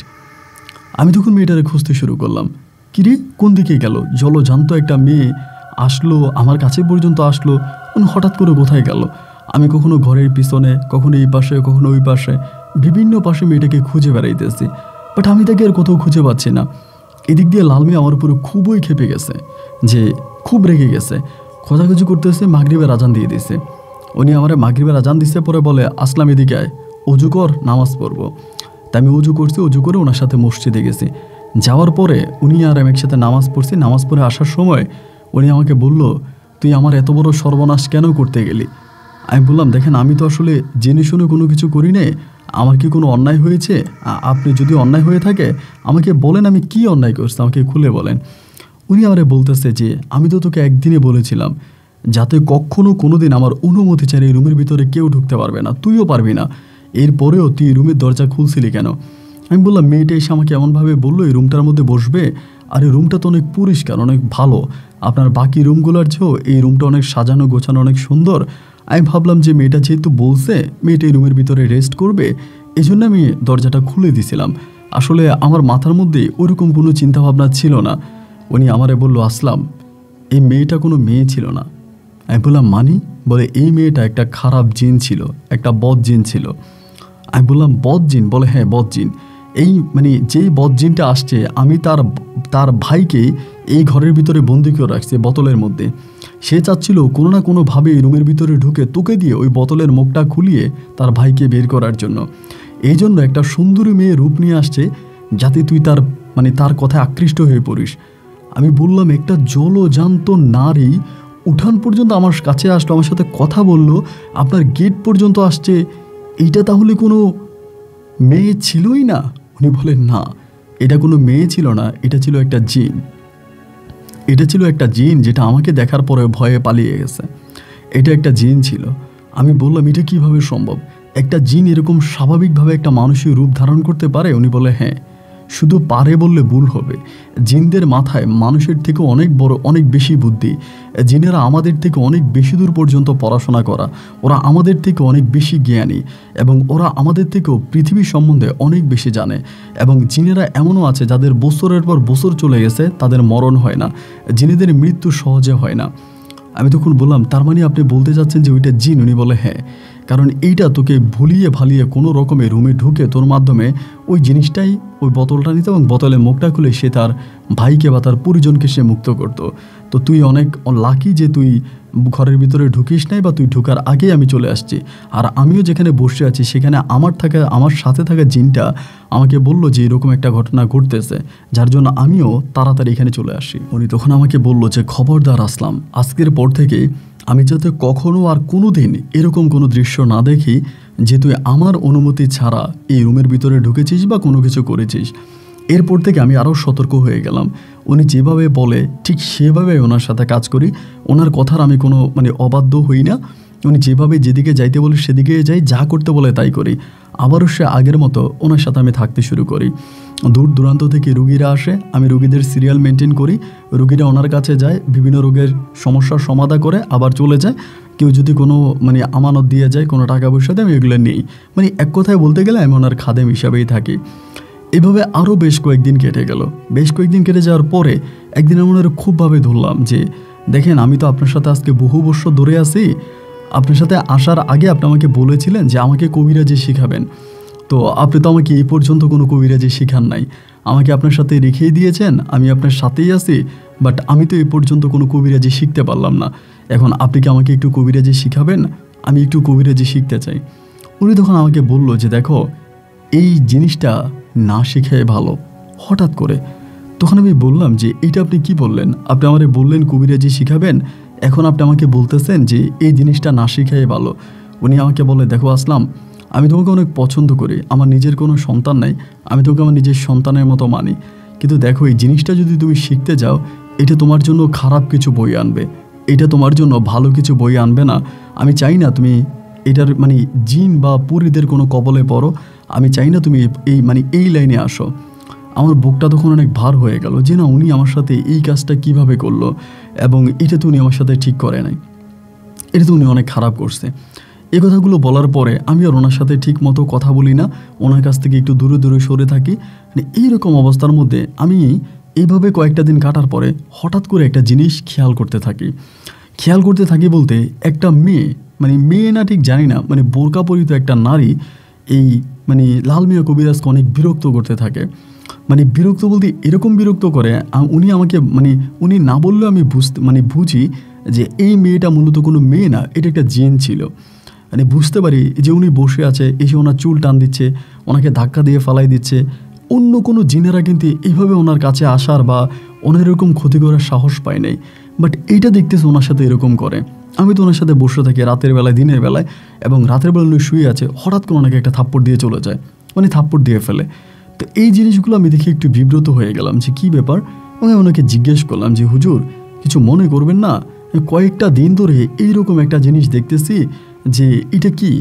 আমি তখন মেয়েটারে খুঁজতে শুরু করলাম, কিরে কোন দিকে গেল, জানত একটা মেয়ে আসলো আমার কাছে পর্যন্ত আসলো, উনি হঠাৎ করে কোথায় গেল। আমি কখনো ঘরের পিছনে, কখনো এই পাশে, কখনো ওই পাশে, বিভিন্ন পাশে মেয়েটাকে খুঁজে বেড়াইতেছি, বাট আমি তাকে আর কোথাও খুঁজে পাচ্ছি না। এদিক দিয়ে লাল মেয়ে আমার উপরে খুবই খেপে গেছে, যে খুব রেগে গেছে, খোঁজাখুঁজি করতেছে, মাগরিবের আজান দিয়ে দিছে। উনি আমার মাগরিবের আজান দিচ্ছে, পরে বলে, আসলাম এদিকে আয়, অজু কর, নামাজ পড়বো। তাই আমি অজু করছি, অজু করে ওনার সাথে মসজিদে গেছি। যাওয়ার পরে উনি আর আমি একসাথে নামাজ পড়ছি। নামাজ পড়ে আসার সময় উনি আমাকে বলল, তুই আমার এত বড় সর্বনাশ কেন করতে গেলি? আমি বললাম, দেখেন আমি তো আসলে জেনে শুনে কোনো কিছু করি নাই, আমার কি কোনো অন্যায় হয়েছে? আপনি যদি অন্যায় হয়ে থাকে আমাকে বলেন, আমি কি অন্যায় করছি আমাকে খুলে বলেন। উনি আমারে বলতেছে যে, আমি তো তোকে একদিনে বলেছিলাম যাতে কখনো কোনো দিন আমার অনুমতি ছাড়া এই রুমের ভিতরে কেউ ঢুকতে পারবে না, তুইও পারবি না, এরপরেও তুই রুমের দরজা খুলছিলি কেন? আমি বললাম, মেয়েটা এসে আমাকে এমনভাবে বললো এই রুমটার মধ্যে বসবে, আর এই রুমটা তো অনেক পরিষ্কার, অনেক ভালো, আপনার বাকি রুমগুলোর চেয়েও এই রুমটা অনেক সাজানো গোছানো, অনেক সুন্দর। আমি ভাবলাম যে মেয়েটা যেহেতু বলছে মেয়েটা এই রুমের ভিতরে রেস্ট করবে, এই জন্য আমি দরজাটা খুলে দিয়েছিলাম। আসলে আমার মাথার মধ্যে ওরকম কোনো চিন্তাভাবনা ছিল না। উনি আমারে বলল, আসলাম এই মেয়েটা কোনো মেয়ে ছিল না। আমি বললাম, মানি? বলে, এই মেয়েটা একটা খারাপ জিন ছিল, একটা বদ জিন ছিল। আমি বললাম, বদ জিন? বলে, হ্যাঁ বদ জিন। এই মানে যেই বদ জিনটা আসছে, আমি তার ভাইকে এই ঘরের ভিতরে বন্দি করে রাখছি বোতলের মধ্যে। সে চাচ্ছিল কোনো না কোনোভাবে এই রুমের ভিতরে ঢুকে তোকে দিয়ে ওই বোতলের মুখটা খুলিয়ে তার ভাইকে বের করার জন্য। এই জন্য একটা সুন্দরী মেয়ে রূপ নিয়ে আসছে যাতে তুই তার কথায় আকৃষ্ট হয়ে পড়িস। আমি বললাম, একটা জলজান্ত নারী উঠান পর্যন্ত আমার কাছে আসলো, আমার সাথে কথা বললো, আপনার গেট পর্যন্ত আসছে, এইটা তাহলে কোনো মেয়ে ছিলই না? উনি বলেন, না এটা কোনো মেয়ে ছিল না, এটা ছিল একটা জিন। এটা ছিল একটা জিন যেটা আমাকে দেখার পরে ভয়ে পালিয়ে গেছে। এটা একটা জিন ছিল। আমি বললাম, এটা কিভাবে সম্ভব? একটা জিন এরকম স্বাভাবিকভাবে একটা মানুষের রূপ ধারণ করতে পারে? উনি বলে, হ্যাঁ, শুধু পারে বললে ভুল হবে। জিনদের মাথায় মানুষের থেকে অনেক বড়, অনেক বেশি বুদ্ধি। জিনেরা আমাদের থেকে অনেক বেশি দূর পর্যন্ত পড়াশোনা করা, ওরা আমাদের থেকে অনেক বেশি জ্ঞানী, এবং ওরা আমাদের থেকেও পৃথিবী সম্বন্ধে অনেক বেশি জানে। এবং জিনেরা এমনও আছে যাদের বছরের পর বছর চলে গেছে, তাদের মরণ হয় না, জিনেদের মৃত্যু সহজে হয় না। আমি তখন বললাম, তার মানে আপনি বলতে চাচ্ছেন যে ওইটা জিন? উনি বলে, হ্যাঁ, কারণ এইটা তোকে ভুলিয়ে ভালিয়ে কোনো রকমের রুমে ঢুকে তোর মাধ্যমে ওই জিনিসটাই, ওই বোতলটা নিত এবং বোতলের মুখটা খুলে সে তার ভাইকে বা তার পরিজনকে সে মুক্ত করত। তো তুই অনেক লাকি যে তুই ঘরের ভিতরে ঢুকিস নাই, বা তুই ঢুকার আগেই আমি চলে আসছি। আর আমিও যেখানে বসে আছি সেখানে আমার সাথে থাকা জিনটা আমাকে বলল যে এরকম একটা ঘটনা ঘটতেছে, যার জন্য আমিও তাড়াতাড়ি এখানে চলে আসি। উনি তখন আমাকে বলল যে, খবরদার আসলাম, আজকের পর থেকে আমি যাতে কখনো আর কোনো দিন এরকম কোনো দৃশ্য না দেখি যে তুই আমার অনুমতি ছাড়া এই রুমের ভিতরে ঢুকেছিস বা কোনো কিছু করেছিস। এরপর থেকে আমি আরও সতর্ক হয়ে গেলাম। উনি যেভাবে বলে ঠিক সেভাবে ওনার সাথে কাজ করি, ওনার কথার আমি কোনো অবাধ্য হই না। উনি যেভাবে যেদিকে যাইতে বলে সেদিকে যাই, যা করতে বলে তাই করি। আবারও সে আগের মতো ওনার সাথে আমি থাকতে শুরু করি। দূর দূরান্ত থেকে রুগীরা আসে, আমি রুগীদের সিরিয়াল মেনটেন করি, রুগীরা ওনার কাছে যায়, বিভিন্ন রোগের সমস্যার সমাধান করে আবার চলে যায়। কেউ যদি কোনো আমানত দিয়ে যায়, কোনো টাকা পয়সা দিয়ে, আমি এগুলো নেই। এক কথায় বলতে গেলে আমি ওনার খাদেম হিসাবেই থাকি। এভাবে আরও বেশ কয়েকদিন কেটে গেল। বেশ কয়েকদিন কেটে যাওয়ার পরে একদিনের মনে খুবভাবে ধরলাম যে দেখেন, আমি তো আপনার সাথে আজকে বহু বছর ধরে আছি। আপনার সাথে আসার আগে আপনি আমাকে বলেছিলেন যে আমাকে কবিরাজি শিখাবেন, তো আপনি তো আমাকে এই পর্যন্ত কোনো কবিরাজি শিখান নাই। আমাকে আপনার সাথে রেখেই দিয়েছেন, আমি আপনার সাথেই আছি, বাট আমি তো এই পর্যন্ত কোনো কবিরাজি শিখতে পারলাম না। এখন আপনি কি আমাকে একটু কবিরাজি শিখাবেন? আমি একটু কবিরাজি শিখতে চাই। উনি তখন আমাকে বলল যে দেখো, এই জিনিসটা না শেখাই ভালো। হঠাৎ করে তখন আমি বললাম যে এটা আপনি কি বললেন? আপনি আমারে বললেন কবিরাজি শিখাবেন, এখন আপনি আমাকে বলতেছেন যে এই জিনিসটা না শেখাই ভালো। উনি আমাকে বলে দেখো আসলাম, আমি তোমাকে অনেক পছন্দ করি, আমার নিজের কোনো সন্তান নাই, আমি তোমাকে আমার নিজের সন্তানের মতো মানি, কিন্তু দেখো এই জিনিসটা যদি তুমি শিখতে যাও, এটা তোমার জন্য খারাপ কিছু বই আনবে, এটা তোমার জন্য ভালো কিছু বই আনবে না। আমি চাই না তুমি এটার মানে জিন বা পরীদের কোনো কবলে পড়ো, আমি চাই না তুমি এই লাইনে আসো। আমার বুকটা তখন অনেক ভার হয়ে গেল যে না, উনি আমার সাথে এই কাজটা কিভাবে করলো, এবং এটা তো উনি আমার সাথে ঠিক করে নাই, এটা তো উনি অনেক খারাপ করছে। এই কথাগুলো বলার পরে আমি আর ওনার সাথে ঠিক মতো কথা বলি না, ওনার কাছ থেকে একটু দূরে দূরে সরে থাকি। মানে এইরকম অবস্থার মধ্যে আমি এইভাবে কয়েকটা দিন কাটার পরে হঠাৎ করে একটা জিনিস খেয়াল করতে থাকি বলতে একটা মেয়ে না ঠিক জানি না, বোরকা পরিত একটা নারী এই লাল মিয়া কবিরাজকে অনেক বিরক্ত করতে থাকে। বিরক্ত বলতে এরকম বিরক্ত করে, উনি আমাকে উনি না বললেও আমি বুঝি যে এই মেয়েটা মূলত কোনো মেয়ে না, এটা একটা জিন ছিল। বুঝতে পারি যে উনি বসে আছে, এসে ওনার চুল টান দিচ্ছে, ওনাকে ধাক্কা দিয়ে ফালাই দিচ্ছে। অন্য কোনো জিনেরা কিন্তু এইভাবে ওনার কাছে আসার বা ওনার এরকম ক্ষতি করার সাহস পায় নাই, বাট এইটা দেখতেছে ওনার সাথে এরকম করে। আমি তো ওনার সাথে বসে থাকি রাতের বেলায়, দিনের বেলায়, এবং রাতের বেলা উনি শুয়ে আছে, হঠাৎ করে ওনাকে একটা থাপ্পড় দিয়ে চলে যায়, থাপ্পড় দিয়ে ফেলে। তো এই জিনিসগুলো আমি দেখে একটু বিব্রত হয়ে গেলাম যে কী ব্যাপার। এবং ওনাকে জিজ্ঞেস করলাম যে হুজুর, কিছু মনে করবেন না, কয়েকটা দিন ধরে এইরকম একটা জিনিস দেখতেছি, যে এটা কি?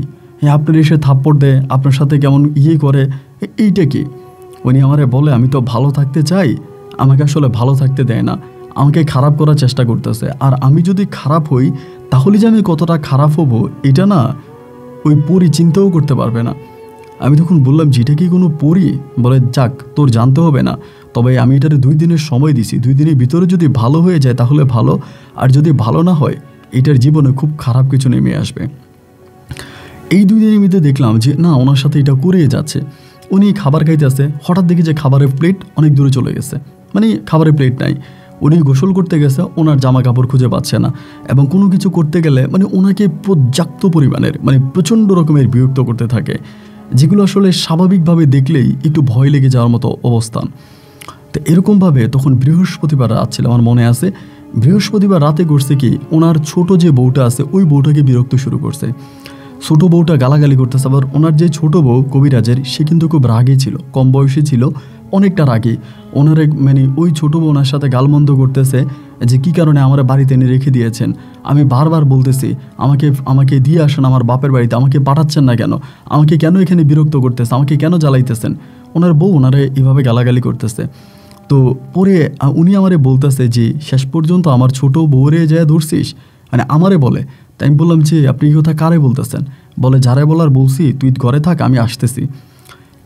আপনার এসে থাপ্পড় দেয়, আপনার সাথে কেমন করে, এইটা কি? উনি আমারে বলে আমি তো ভালো থাকতে চাই, আমাকে আসলে ভালো থাকতে দেয় না, আমাকে খারাপ করার চেষ্টা করতেছে। আর আমি যদি খারাপ হই, তাহলে যে আমি কতটা খারাপ হব, এটা না ওই পরি চিন্তাও করতে পারবে না। আমি তখন বললাম যে এটা কি কোনো পরি? বলে যাক, তোর জানতে হবে না, তবে আমি এটারে 2 দিনের সময় দিছি, 2 দিনের ভিতরে যদি ভালো হয়ে যায় তাহলে ভালো, আর যদি ভালো না হয় এটার জীবনে খুব খারাপ কিছু নেমে আসবে। এই 2 দিনের মধ্যে দেখলাম যে না, ওনার সাথে এটা করেই যাচ্ছে। উনি খাবার খাইতে আসে, হঠাৎ দেখি যে খাবারের প্লেট অনেক দূরে চলে গেছে, খাবারের প্লেট নাই। উনি গোসল করতে গেছে, ওনার জামা কাপড় খুঁজে পাচ্ছে না, এবং কোনো কিছু করতে গেলে ওনাকে পর্যাপ্ত পরিমাণের প্রচণ্ড রকমের বিরক্ত করতে থাকে, যেগুলো আসলে স্বাভাবিকভাবে দেখলেই একটু ভয় লেগে যাওয়ার মতো অবস্থান। তো এরকমভাবে তখন বৃহস্পতিবার রাত ছিল, আমার মনে আছে। বৃহস্পতিবার রাতে করছে কি, ওনার ছোট যে বউটা আছে ওই বউটাকে বিরক্ত শুরু করছে। ছোট বউটা গালাগালি করতেছে। আবার ওনার যে ছোট বউ কবিরাজের, সে কিন্তু খুব রাগী ছিল, কম বয়সী ছিল, অনেকটা রাগী। ওনার ওই ছোট বউ ওনার সাথে গালমন্দ করতেছে যে কী কারণে আমার বাড়িতে এনে রেখে দিয়েছেন, আমি বারবার বলতেছি আমাকে দিয়ে আসেন আমার বাপের বাড়িতে, আমাকে পাঠাচ্ছেন না কেন, আমাকে কেন এখানে বিরক্ত করতেছে, আমাকে কেন জ্বালাইতেছেন। ওনার বউ ওনারে এভাবে গালাগালি করতেছে। তো পরে উনি আমারে বলতেছে যে শেষ পর্যন্ত আমার ছোট বউরে যায় ধরছিস, আমারে বলে। তাই আমি বললাম যে আপনি এই কথা কারে বলতেছেন? বলে যারে বলার বলছি, তুই ঘরে থাক, আমি আসতেছি।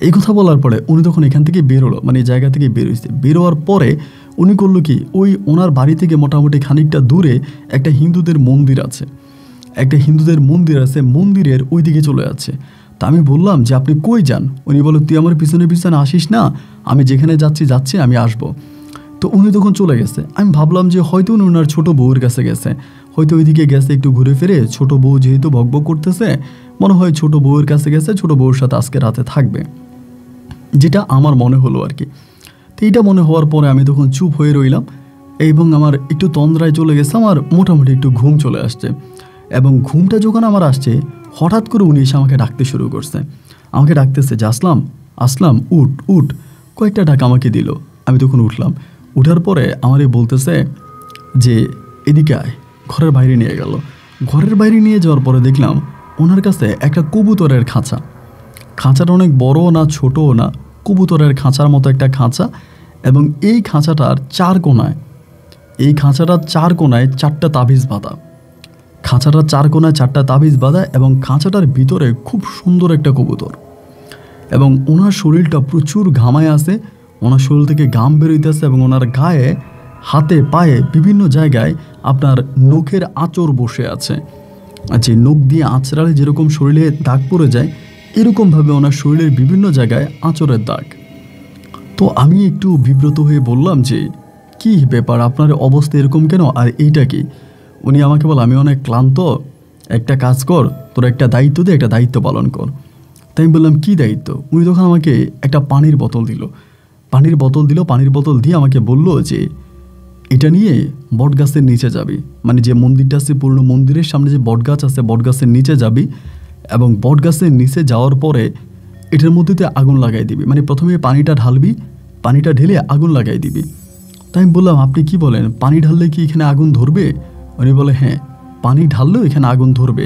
এই কথা বলার পরে উনি তখন এখান থেকে বেরোলো, এই জায়গা থেকে বেরোইছে। বেরোয়ার পরে উনি করলো কি, ওই ওনার বাড়ি থেকে মোটামুটি খানিকটা দূরে একটা হিন্দুদের মন্দির আছে, মন্দিরের ওই দিকে চলে যাচ্ছে। তা আমি বললাম যে আপনি কই যান? উনি বলে তুই আমার পিছনে পিছনে আসিস না, আমি যেখানে যাচ্ছি আমি আসবো। তো উনি তখন চলে গেছে। আমি ভাবলাম যে হয়তো উনি ওনার ছোটো বউয়ের কাছে গেছে, হয়তো ওইদিকে গেছে একটু ঘুরে ফিরে, ছোট বউ যেহেতু ভকভক করতেছে, মনে হয় ছোট বউয়ের কাছে গেছে, ছোট বউয়ের সাথে আজকে রাতে থাকবে, যেটা আমার মনে হলো আর কি। তো এইটা মনে হওয়ার পরে আমি তখন চুপ হয়ে রইলাম, এবং আমার একটু তন্দ্রায় চলে গেছে, আমার মোটামুটি একটু ঘুম চলে আসছে। এবং ঘুমটা যখন আমার আসছে, হঠাৎ করে উনি এসে আমাকে ডাকতে শুরু করছে, আমাকে ডাকতেছে যে আসলাম উঠ, কয়েকটা ডাক আমাকে দিল। আমি তখন উঠলাম। উঠার পরে আমারই বলতেছে যে এদিকে আয়, ঘরের বাইরে নিয়ে গেল। ঘরের বাইরে নিয়ে যাওয়ার পরে দেখলাম ওনার কাছে একটা কবুতরের খাঁচাটা অনেক বড়ও না ছোটও না, কবুতরের খাঁচার মতো একটা খাঁচা, এবং এই খাঁচাটার 4 কোণায় 4টা তাবিজ বাঁধা। খাঁচাটার 4 কোণায় 4টা তাবিজ বাঁধা, এবং খাঁচাটার ভিতরে খুব সুন্দর একটা কবুতর। এবং ওনার শরীরটা প্রচুর ঘামায় আছে, ওনার শরীর থেকে ঘাম বেরোইতেছে এবং ওনার গায়ে হাতে পায়ে বিভিন্ন জায়গায় আপনার নখের আঁচড় বসে আছে, যে নখ দিয়ে আঁচড়ালে যেরকম শরীরে দাগ পড়ে যায় এরকমভাবে ওনার শরীরের বিভিন্ন জায়গায় আঁচড়ের দাগ। তো আমি একটু বিব্রত হয়ে বললাম যে কি ব্যাপার, আপনার অবস্থা এরকম কেন, আর এইটা কি? উনি আমাকে বলে, আমি অনেক ক্লান্ত, একটা কাজ কর, তোর একটা দায়িত্ব দে, একটা দায়িত্ব পালন কর। তাই আমি বললাম কী দায়িত্ব? উনি তখন আমাকে একটা পানির বোতল দিল, পানির বোতল দিয়ে আমাকে বলল যে এটা নিয়ে বটগাছের নিচে যাবি, মানে যে মন্দিরটা আছে পুরনো মন্দিরের সামনে যে বটগাছ আছে বটগাছের নিচে যাবি, এবং বটগাছের নিচে যাওয়ার পরে এটার মধ্যে তুই আগুন লাগাই দিবি, মানে প্রথমে পানিটা ঢালবি, পানিটা ঢেলে আগুন লাগাই দিবি। তাই আমি বললাম আপনি কি বলেন, পানি ঢাললে কি এখানে আগুন ধরবে? উনি বলে হ্যাঁ, পানি ঢাললেও এখানে আগুন ধরবে।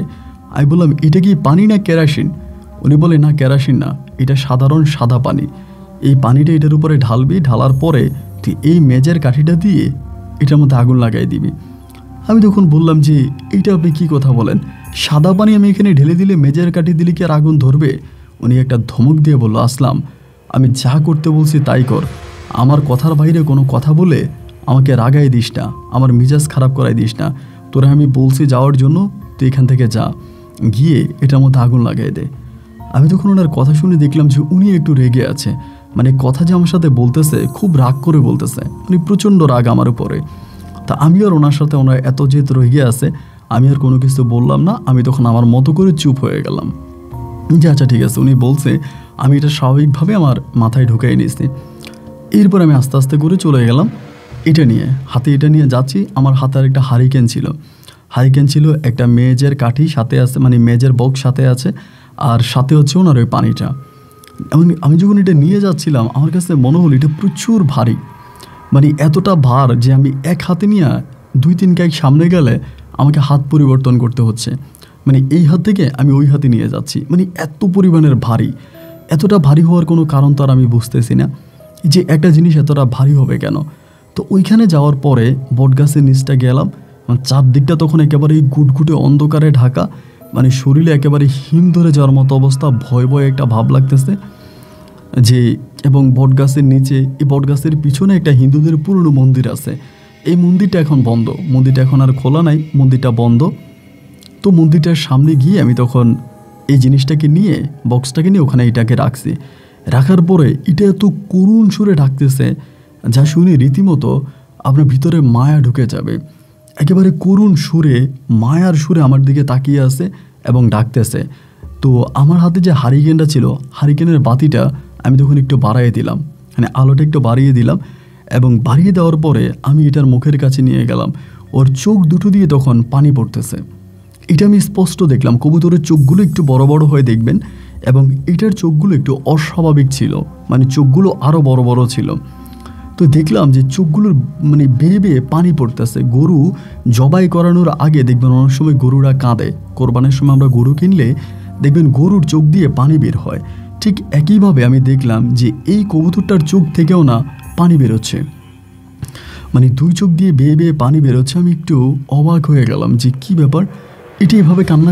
আমি বললাম এটা কি পানি না কেরাসিন? উনি বলে না, কেরাসিন না, এটা সাধারণ সাদা পানি। এই পানিটা এটার উপরে ঢালবি, ঢালার পরে তুই এই মেজের কাঠিটা দিয়ে এটার মধ্যে আগুন লাগাই দিবি। আমি তখন বললাম যে এইটা আপনি কী কথা বলেন, সাদা পানি আমি এখানে ঢেলে দিলে মেজের কাঠি দিলে কি আর আগুন ধরবে? উনি একটা ধমক দিয়ে বলল, আসলাম আমি যা করতে বলছি তাই কর, আমার কথার বাইরে কোনো কথা বলে আমাকে রাগাই দিস না, আমার মিজাজ খারাপ করাই দিস না, তোরা আমি বলছি যাওয়ার জন্য, তুই এখান থেকে যা, গিয়ে এটার মধ্যে আগুন লাগাই দে। আমি তখন ওনার কথা শুনে দেখলাম যে উনি একটু রেগে আছে, মানে কথা যে আমার সাথে বলতেছে খুব রাগ করে বলতেছে, উনি প্রচণ্ড রাগ আমার উপরে। তা আমি আর ওনার সাথে ওনার এত যেহেতু রেগে আছে আমি আর কোনো কিছু বললাম না, আমি তখন আমার মতো করে চুপ হয়ে গেলাম যে আচ্ছা ঠিক আছে, উনি বলছে আমি এটা স্বাভাবিকভাবে আমার মাথায় ঢুকাই নিয়েছি। এরপর আমি আস্তে আস্তে করে চলে গেলাম এটা নিয়ে, হাতে এটা নিয়ে যাচ্ছি। আমার হাতে আর একটা হারিকেন ছিল, একটা মেজের কাঠি সাথে আছে, মানে মেজের বক্স সাথে আছে, আর সাথে হচ্ছে ওনার ওই পানিটা। আমি যখন এটা নিয়ে যাচ্ছিলাম আমার কাছে মনে হলো এটা প্রচুর ভারী, মানে এতটা ভার যে আমি এক হাতে নিয়ে 2-3 কাইক সামনে গেলে আমাকে হাত পরিবর্তন করতে হচ্ছে, মানে এই হাত থেকে আমি ওই হাতে নিয়ে যাচ্ছি, মানে এত পরিমাণের ভারী। এতটা ভারী হওয়ার কোনো কারণ তো আর আমি বুঝতেছি না, যে একটা জিনিস এতটা ভারী হবে কেন। তো ওইখানে যাওয়ার পরে বটগাছের নিচটা গেলাম, চারদিকটা তখন একেবারে গুটগুটে অন্ধকারে ঢাকা, মানে শরীরে একেবারে হিম ধরে যাওয়ার মতো অবস্থা, ভয় ভয় একটা ভাব লাগতেছে যে। এবং বটগাছের নিচে, এই বটগাছের পিছনে একটা হিন্দুদের পুরনো মন্দির আছে, এই মন্দিরটা এখন বন্ধ, মন্দিরটা এখন আর খোলা নাই, মন্দিরটা বন্ধ। তো মন্দিরটার সামনে গিয়ে আমি তখন এই জিনিসটাকে নিয়ে, বক্সটাকে নিয়ে ওখানে এটাকে রাখছি। রাখার পরে এটা এত করুণ সুরে ডাকতেছে যা শুনে রীতিমতো আপনার ভিতরে মায়া ঢুকে যাবে, একেবারে করুণ সুরে, মায়ার সুরে আমার দিকে তাকিয়ে আছে এবং ডাকতেছে। তো আমার হাতে যে হারিকেনটা ছিল, হারিকেনের বাতিটা আমি তখন একটু বাড়িয়ে দিলাম, মানে আলোটা একটু বাড়িয়ে দিলাম, এবং বাড়িয়ে দেওয়ার পরে আমি এটার মুখের কাছে নিয়ে গেলাম। ওর চোখ দুটো দিয়ে তখন পানি পড়তেছে, এটা আমি স্পষ্ট দেখলাম। কবুতরের চোখগুলো একটু বড় বড় হয়ে দেখবেন, এবং এটার চোখগুলো একটু অস্বাভাবিক ছিল, মানে চোখগুলো আরও বড় বড় ছিল। তো দেখলাম যে চোখগুলোর মানে বেয়ে বেয়ে পানি পড়তেছে। গরু জবাই করানোর আগে দেখবেন অনেক সময় গরুরা কাঁদে, কোরবানের সময় আমরা গরু কিনলে দেখবেন গরুর চোখ দিয়ে পানি বের হয়, ঠিক একইভাবে আমি দেখলাম যে এই কবুতরটার চোখ থেকেও না পানি বেরোচ্ছে, মানে 2 চোখ দিয়ে বেয়ে বেয়ে পানি বেরোচ্ছে। আমি একটু অবাক হয়ে গেলাম যে কী ব্যাপার, এটি এভাবে কান্না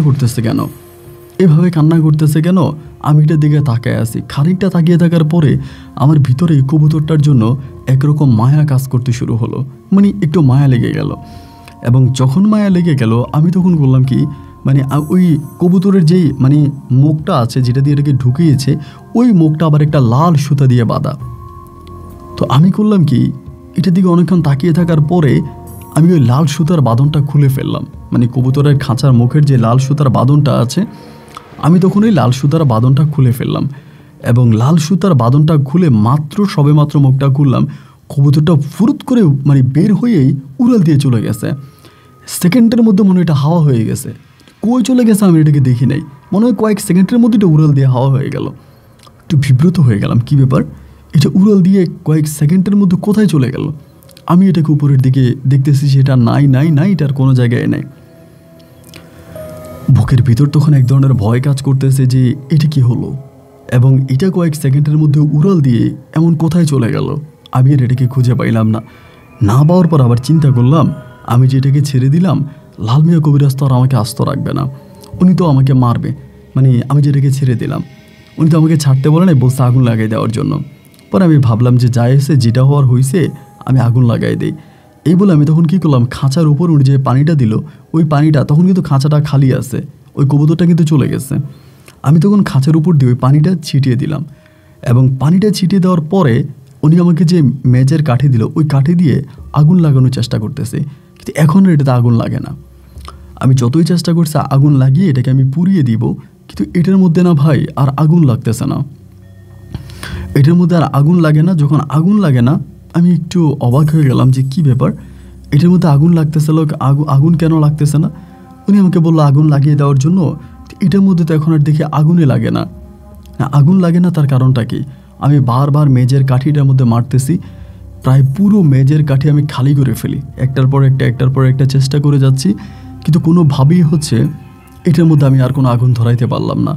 করতেছে কেন, আমি এটার দিকে তাকায় আছি। খানিকটা তাকিয়ে থাকার পরে আমার ভিতরে কবুতরটার জন্য একরকম মায়া কাজ করতে শুরু হলো, মানে একটু মায়া লেগে গেল। এবং যখন মায়া লেগে গেল আমি তখন বললাম কি, মানে ওই কবুতরের যেই মানে মুখটা আছে যেটা দিয়ে এটাকে ঢুকিয়েছে, ওই মুখটা আবার একটা লাল সুতা দিয়ে বাঁধা। তো আমি করলাম কি, এটার দিকে অনেকক্ষণ তাকিয়ে থাকার পরে আমি ওই লাল সুতার বাঁধনটা খুলে ফেললাম, মানে কবুতরের খাঁচার মুখের যে লাল সুতার বাঁধনটা আছে, আমি তখন ওই লাল সুতার বাঁধনটা খুলে ফেললাম। এবং লাল সুতার বাঁধনটা খুলে সবেমাত্র মুখটা খুললাম, কবুতরটা ফুরুত করে মানে বের হয়েই উড়াল দিয়ে চলে গেছে। সেকেন্ডের মধ্যে মনে হয় এটা হাওয়া হয়ে গেছে, কই চলে গেছে আমি এটাকে দেখি নাই, মনে হয় কয়েক সেকেন্ডের মধ্যে এটা উড়াল দিয়ে হাওয়া হয়ে গেল। একটু বিব্রত হয়ে গেলাম, কী ব্যাপার, এটা উড়াল দিয়ে কয়েক সেকেন্ডের মধ্যে কোথায় চলে গেল? আমি এটাকে উপরের দিকে দেখতেছি সেটা নাই, এটার কোনো জায়গায় নাই। বুকের ভিতর তখন এক ধরনের ভয় কাজ করতেছে যে এটা কি হলো, এবং এটা কয়েক সেকেন্ডের মধ্যে উড়াল দিয়ে এমন কোথায় চলে গেল। আমি আর এটাকে খুঁজে পাইলাম না পাওয়ার পর আবার চিন্তা করলাম, আমি যে এটাকে ছেড়ে দিলাম, লাল মিয়া কবিরাজ তো আর আমাকে আস্ত রাখবে না, উনি তো আমাকে মারবে, মানে আমি যেটাকে ছেড়ে দিলাম উনি তো আমাকে ছাড়তে বলে নাই, বলছে আগুন লাগাই দেওয়ার জন্য। পরে আমি ভাবলাম যে যা এসে যেটা হওয়ার হয়েছে, আমি আগুন লাগাই দিই। এই বলে আমি তখন কী করলাম, খাঁচার উপর উনি যে পানিটা দিল, ওই পানিটা তখন কিন্তু খাঁচাটা খালি আছে, ওই কবুতরটা কিন্তু চলে গেছে। আমি তখন খাঁচার উপর দিয়ে ওই পানিটা ছিটিয়ে দিলাম, এবং পানিটা ছিটিয়ে দেওয়ার পরে উনি আমাকে যে মেজের কাঠি দিল, ওই কাঠি দিয়ে আগুন লাগানোর চেষ্টা করতেছে, কিন্তু এখন এটাতে আগুন লাগে না। আমি যতই চেষ্টা করছি আগুন লাগিয়ে এটাকে আমি পুড়িয়ে দিব, কিন্তু এটার মধ্যে না ভাই আর আগুন লাগতেছে না, এটার মধ্যে আর আগুন লাগে না। যখন আগুন লাগে না, আমি একটু অবাক হয়ে গেলাম যে কী ব্যাপার, এটার মধ্যে আগুন লাগতেছে, আগুন কেন লাগতেছে না? উনি আমাকে বললো আগুন লাগিয়ে দেওয়ার জন্য। এটার মধ্যে তো এখন আর দেখি আগুনই লাগে না। আগুন লাগে না, তার কারণটা কি? আমি বারবার মেজের কাঠিটার মধ্যে মারতেছি, প্রায় পুরো মেজের কাঠি আমি খালি করে ফেলি, একটার পর একটা চেষ্টা করে যাচ্ছি, কিন্তু কোনোভাবেই হচ্ছে এটার মধ্যে আমি আর কোনো আগুন ধরাইতে পারলাম না।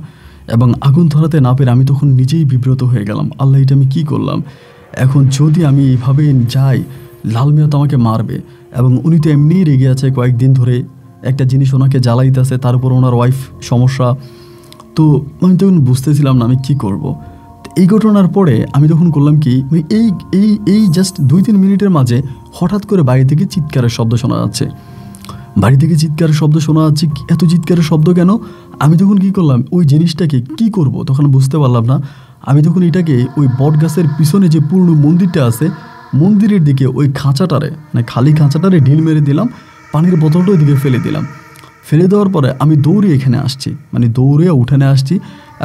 এবং আগুন ধরাতে না পেরে আমি তখন নিজেই বিব্রত হয়ে গেলাম, আল্লাহ এটা আমি কী করলাম? এখন যদি আমি এইভাবে যাই, লাল মিয়া তো আমাকে মারবে, এবং উনি তো এমনিই রেগে আছে কয়েকদিন ধরে, একটা জিনিস ওনাকে জ্বালাইতেছে, তার উপর ওনার ওয়াইফ সমস্যা। তো আমি তখন বুঝতেছিলাম না আমি কী করব। এই ঘটনার পরে আমি তখন করলাম কি, এই এই এই জাস্ট 2-3 মিনিটের মাঝে হঠাৎ করে বাড়ি থেকে চিৎকারের শব্দ শোনা যাচ্ছে, বাড়ি থেকে চিৎকারের শব্দ শোনা যাচ্ছে। এত চিৎকারের শব্দ কেন? আমি তখন কী করলাম, ওই জিনিসটাকে কী করব তখন বুঝতে পারলাম না। আমি তখন এটাকে ওই বট গাছের পিছনে যে পুরনো মন্দিরটা আছে, মন্দিরের দিকে ওই খাঁচাটারে, মানে খালি খাঁচাটারে ঢিল মেরে দিলাম, পানির বোতলটা ওইদিকে ফেলে দিলাম। ফেলে দেওয়ার পরে আমি দৌড়ে এখানে আসছি, মানে দৌড়ে উঠানে আসছি,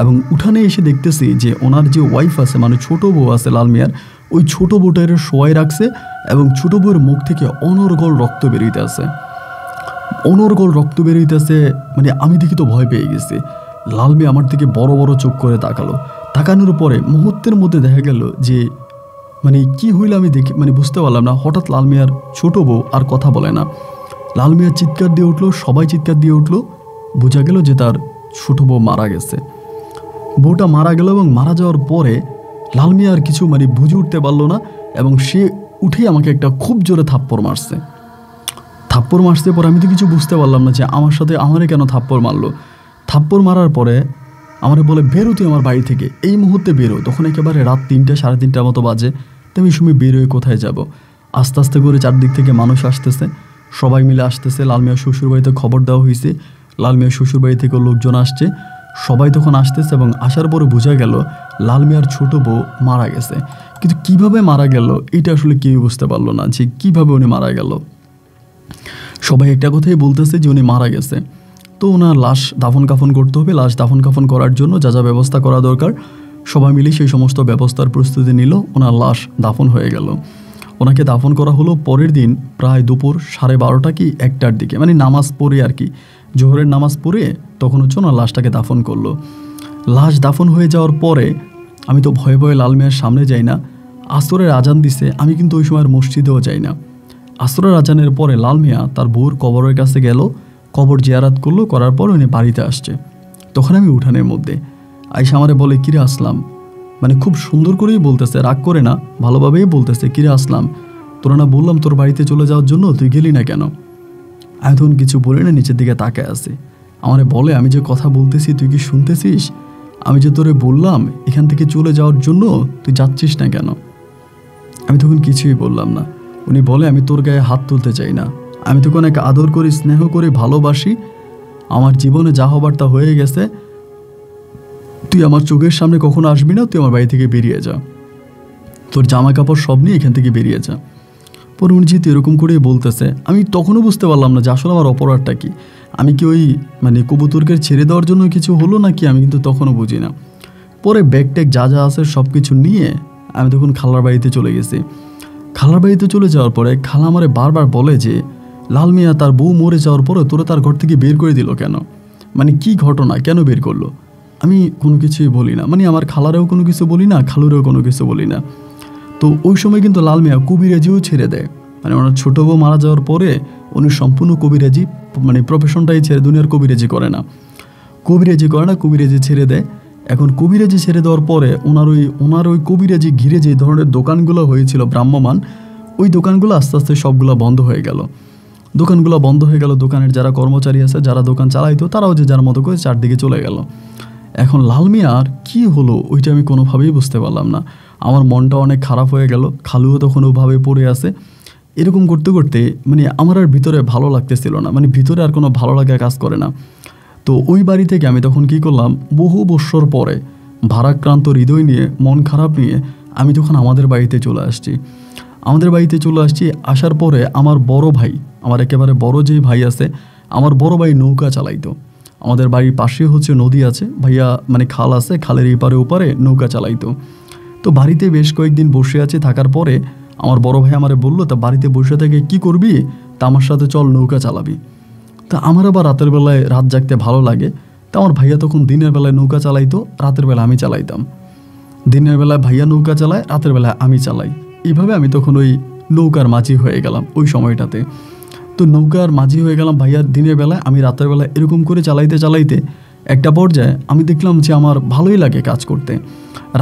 এবং উঠানে এসে দেখতেছি যে ওনার যে ওয়াইফ আছে, মানে ছোটো বউ আছে লাল মিয়ার, ওই ছোটো বউটার শোয়াই রাখছে, এবং ছোটো বউয়ের মুখ থেকে অনর্গল রক্ত বেরোইতে আছে, অনর্গল রক্ত বেরোইতেছে। মানে আমি দেখি তো ভয় পেয়ে গেছি। লাল মিয়া আমার দিকে বড় বড় চোখ করে তাকানোর পরে মুহূর্তের মধ্যে দেখা গেল যে মানে কি হইল আমি দেখি, মানে বুঝতে পারলাম না। হঠাৎ লাল মিয়ার ছোটো বউ আর কথা বলে না, লাল মিয়ার চিৎকার দিয়ে উঠলো, সবাই চিৎকার দিয়ে উঠলো। বোঝা গেল যে তার ছোটো বউ মারা গেছে। বউটা মারা গেল, এবং মারা যাওয়ার পরে লাল মিয়া আর কিছু মানে বুঝে উঠতে পারলো না, এবং সে উঠেই আমাকে একটা খুব জোরে থাপ্পড় মারছে। পরে আমি তো কিছু বুঝতে পারলাম না যে আমার সাথে আমারে কেন থাপ্পড় মারলো। থাপ্পড় মারার পরে আমারে বলে, বেরো তুই আমার বাড়ি থেকে, এই মুহূর্তে বেরো। তখন একেবারে রাত 3টা 3:30টার মতো বাজে। তো আমি সময় বেরোয় কোথায় যাব? আস্তে আস্তে করে চারদিক থেকে মানুষ আসতেছে, সবাই মিলে আসতেছে। লাল মিয়া শ্বশুরবাড়িতে খবর দেওয়া হয়েছে, লাল মিয়া শ্বশুরবাড়ি থেকেও লোকজন আসছে, সবাই তখন আসতেছে। এবং আসার পরে বোঝা গেল লাল মিয়ার ছোটো বউ মারা গেছে। কিন্তু কিভাবে মারা গেল এটা আসলে কেউ বুঝতে পারলো না যে কীভাবে উনি মারা গেল। সবাই একটা কথাই বলতেছে যে উনি মারা গেছে। তো ওনার লাশ দাফন কাফন করতে হবে, লাশ দাফন কাফন করার জন্য যা যা ব্যবস্থা করা দরকার সবাই মিলে সেই সমস্ত ব্যবস্থার প্রস্তুতি নিল। ওনার লাশ দাফন হয়ে গেল। ওনাকে দাফন করা হলো পরের দিন প্রায় দুপুর 12:30 কি 1টার দিকে, মানে নামাজ পড়ে আর কি, জোহরের নামাজ পড়ে তখন হচ্ছে ওনার লাশটাকে দাফন করলো। লাশ দাফন হয়ে যাওয়ার পরে আমি তো ভয়ে ভয়ে লাল মিয়ার সামনে যাই না। আসরের আজান দিছে, আমি কিন্তু ওই সময় মসজিদেও যাই না। আসরের আজানের পরে লাল মিয়া তার বউর কবরের কাছে গেল, কবর জিয়ারাত করলো, করার পর উনি বাড়িতে আসছে। তখন আমি উঠানের মধ্যে আইসা আমারে বলে, কিরে আসলাম, মানে খুব সুন্দর করেই বলতেছে, রাগ করে না, ভালোভাবেই বলতেছে, কিরে আসলাম, তোরা না বললাম তোর বাড়িতে চলে যাওয়ার জন্য, তুই গেলি না কেন? আমি তখন কিছু বলি না, নিচের দিকে তাকায় আছে। আমারে বলে, আমি যে কথা বলতেছি তুই কি শুনতেছিস? আমি যে তোরে বললাম এখান থেকে চলে যাওয়ার জন্য, তুই যাচ্ছিস না কেন? আমি তখন কিছুই বললাম না। উনি বলে, আমি তোর গায়ে হাত তুলতে চাই না, আমি তোকে অনেক আদর করি, স্নেহ করি, ভালোবাসি, আমার জীবনে যা হবার তা হয়ে গেছে, তুই আমার চোখের সামনে কখনো আসবি না, তুই আমার বাড়ি থেকে বেরিয়ে যা, তোর জামা কাপড় সব নিয়ে এখান থেকে বেরিয়ে যা। পরে উনি যেহেতু এরকম করেই বলতেছে, আমি তখনও বুঝতে পারলাম না যে আসলে আমার অপরাধটা কি। আমি কি ওই মানে কবুতরকে ছেড়ে দেওয়ার জন্য কিছু হলো নাকি, আমি কিন্তু তখনও বুঝি না। পরে ব্যাগ ট্যাগ যা যা আছে সব কিছু নিয়ে আমি তখন খালার বাড়িতে চলে গেছি। খালার বাড়িতে চলে যাওয়ার পরে খালা আমারে বারবার বলে যে, লাল মিয়া তার বউ মরে যাওয়ার পরে তোরা তার ঘর থেকে বের করে দিল কেন, মানে কি ঘটনা, কেন বের করলো? আমি কোনো কিছুই বলি না, মানে আমার খালারেও কোনো কিছু বলি না, খালুরেও কোনো কিছু বলি না। তো ওই সময় কিন্তু লাল মিয়া কবিরাজিও ছেড়ে দেয়, মানে ওনার ছোটো বউ মারা যাওয়ার পরে উনি সম্পূর্ণ কবিরাজি, মানে প্রফেশনটাই ছেড়ে, দুনিয়ার কবিরাজি করে না, কবিরাজি ছেড়ে দেয়। এখন কবিরাজি ছেড়ে দেওয়ার পরে ওনার ওই কবিরাজি ঘিরে যে ধরনের দোকানগুলো হয়েছিল ভ্রাম্যমান, ওই দোকানগুলো আস্তে আস্তে সবগুলো বন্ধ হয়ে গেল। দোকানের যারা কর্মচারী আছে, যারা দোকান চালাইতো, তারাও যে যার মতো করে চারদিকে চলে গেল। এখন লাল মিয়ার কী হলো ওইটা আমি কোনোভাবেই বুঝতে পারলাম না। আমার মনটা অনেক খারাপ হয়ে গেল। খালুও তখন ওভাবে পড়ে আছে। এরকম করতে করতে মানে আমার আর ভিতরে ভালো লাগতেছিল না, মানে ভিতরে আর কোনো ভালো লাগা কাজ করে না। তো ওই বাড়ি থেকে আমি তখন কী করলাম, বহু বৎসর পরে ভারাক্রান্ত হৃদয় নিয়ে, মন খারাপ নিয়ে আমি তখন আমাদের বাড়িতে চলে আসছি। আসার পরে আমার বড় ভাই, আমার একেবারে বড় যেই ভাই আছে, আমার বড় ভাই নৌকা চালাইতো। আমাদের বাড়ির পাশে হচ্ছে নদী আছে, ভাইয়া মানে খাল আছে, খালের এপারে ওপারে নৌকা চালাইতো। তো বাড়িতে বেশ কয়েকদিন বসে আছে, থাকার পরে আমার বড় ভাই আমারে বললো, তা বাড়িতে বসে থেকে কি করবি, তা আমার সাথে চল নৌকা চালাবি। তা আমার আবার রাতের বেলায় রাত জাগতে ভালো লাগে। তা আমার ভাইয়া তখন দিনের বেলায় নৌকা চালাইতো, রাতের বেলা আমি চালাইতাম। দিনের বেলায় ভাইয়া নৌকা চালায়, রাতের বেলায় আমি চালাই। এইভাবে আমি তখন ওই নৌকার মাঝি হয়ে গেলাম ওই সময়টাতে। তো নৌকার মাঝি হয়ে গেলাম ভাইয়ার দিনের বেলায়, আমি রাতের বেলায়, এরকম করে চালাইতে চালাইতে একটা পর্যায়ে আমি দেখলাম যে আমার ভালোই লাগে কাজ করতে।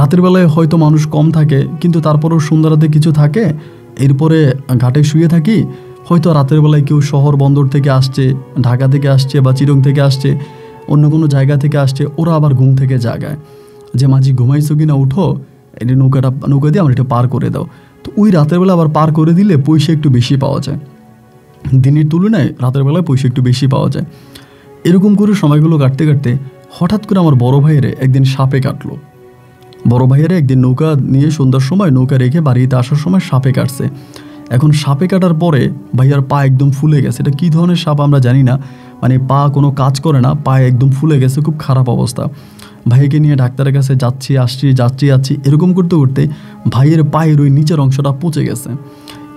রাতের বেলায় হয়তো মানুষ কম থাকে, কিন্তু তারপরেও সন্ধ্যারাতে কিছু থাকে। এরপরে ঘাটে শুয়ে থাকি, হয়তো রাতের বেলায় কেউ শহর বন্দর থেকে আসছে, ঢাকা থেকে আসছে বা চিরং থেকে আসছে, অন্য কোনো জায়গা থেকে আসছে, ওরা আবার ঘুম থেকে জাগায় যে মাঝি ঘুমাইছো কিনা, উঠো, এটি নৌকা দিয়ে আমার এটা পার করে দাও। তো ওই রাতের বেলা আবার পার করে দিলে পয়সা একটু বেশি পাওয়া যায়, দিনের তুলনায় রাতের বেলায় পয়সা একটু বেশি পাওয়া যায়। এরকম করে সময়গুলো কাটতে কাটতে হঠাৎ করে আমার বড় ভাইয়েরে একদিন সাপে কাটলো। বড় ভাইয়েরা একদিন নৌকা নিয়ে সন্ধ্যার সময় নৌকা রেখে বাড়িতে আসার সময় সাপে কাটছে। এখন সাপে কাটার পরে ভাইয়ার পা একদম ফুলে গেছে। এটা কী ধরনের সাপ আমরা জানি না, মানে পা কোনো কাজ করে না, পা একদম ফুলে গেছে, খুব খারাপ অবস্থা। ভাইকে নিয়ে ডাক্তারের কাছে যাচ্ছি আসছি এরকম করতে করতে ভাইয়ের পায়ের ওই নিচের অংশটা পচে গেছে।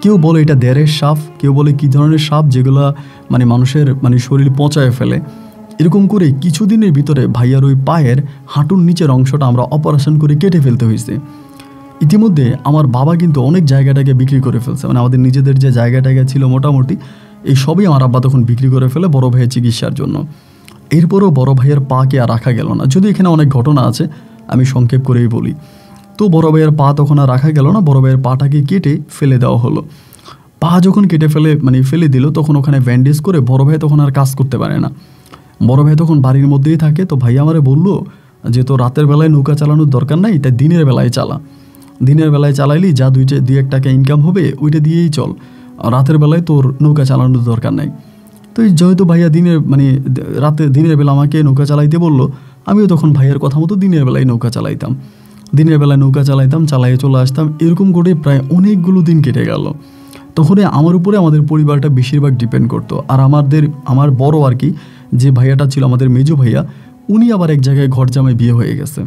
কেউ বলে এটা দেড়ের সাপ, কেউ বলে কী ধরনের সাপ যেগুলো মানে মানুষের মানে শরীর পচায় ফেলে। এরকম করে কিছুদিনের ভিতরে ভাইয়ার ওই পায়ের হাঁটুর নিচের অংশটা আমরা অপারেশন করে কেটে ফেলতে হয়েছে। ইতিমধ্যে আমার বাবা কিন্তু অনেক জায়গাটাকে বিক্রি করে ফেলছে, মানে আমাদের নিজেদের যে জায়গাটাকে ছিল মোটামুটি এই সবই আমার আব্বা তখন বিক্রি করে ফেলে বড় ভাইয়ের চিকিৎসার জন্য। এরপরও বড় ভাইয়ের পাকে আর রাখা গেল না, যদি এখানে অনেক ঘটনা আছে আমি সংক্ষেপ করেই বলি। তো বড় ভাইয়ের পা তখন আর রাখা গেল না, বড় ভাইয়ের পাটাকে কেটে ফেলে দেওয়া হলো। পা যখন কেটে ফেলে দিল, তখন ওখানে ব্যান্ডেজ করে বড় ভাই তখন আর কাজ করতে পারে না। বড় ভাই তখন বাড়ির মধ্যেই থাকে। তো ভাই আমারে বললো যে তো রাতের বেলায় নৌকা চালানোর দরকার নাই, তাই দিনের বেলায় চালা, দিনের বেলায় চালাইলি যা দুই এক টাকা ইনকাম হবে ওইটা দিয়েই চল, রাতের বেলায় তোর নৌকা চালানোর দরকার নাই। তো যেহেতু ভাইয়া দিনের বেলা আমাকে নৌকা চালাইতে বললো, আমিও তখন ভাইয়ের কথা মতো দিনের বেলায় নৌকা চালাইতাম, চালাইয়ে চলে আসতাম। এরকম করে প্রায় অনেকগুলো দিন কেটে গেল। তখন আমার উপরে আমাদের পরিবারটা বেশিরভাগ ডিপেন্ড করতো। আর আমার বড় আর কি যে ভাইয়াটা ছিল আমাদের মেজো ভাইয়া, উনি আবার এক জায়গায় ঘর জামাই বিয়ে হয়ে গেছে।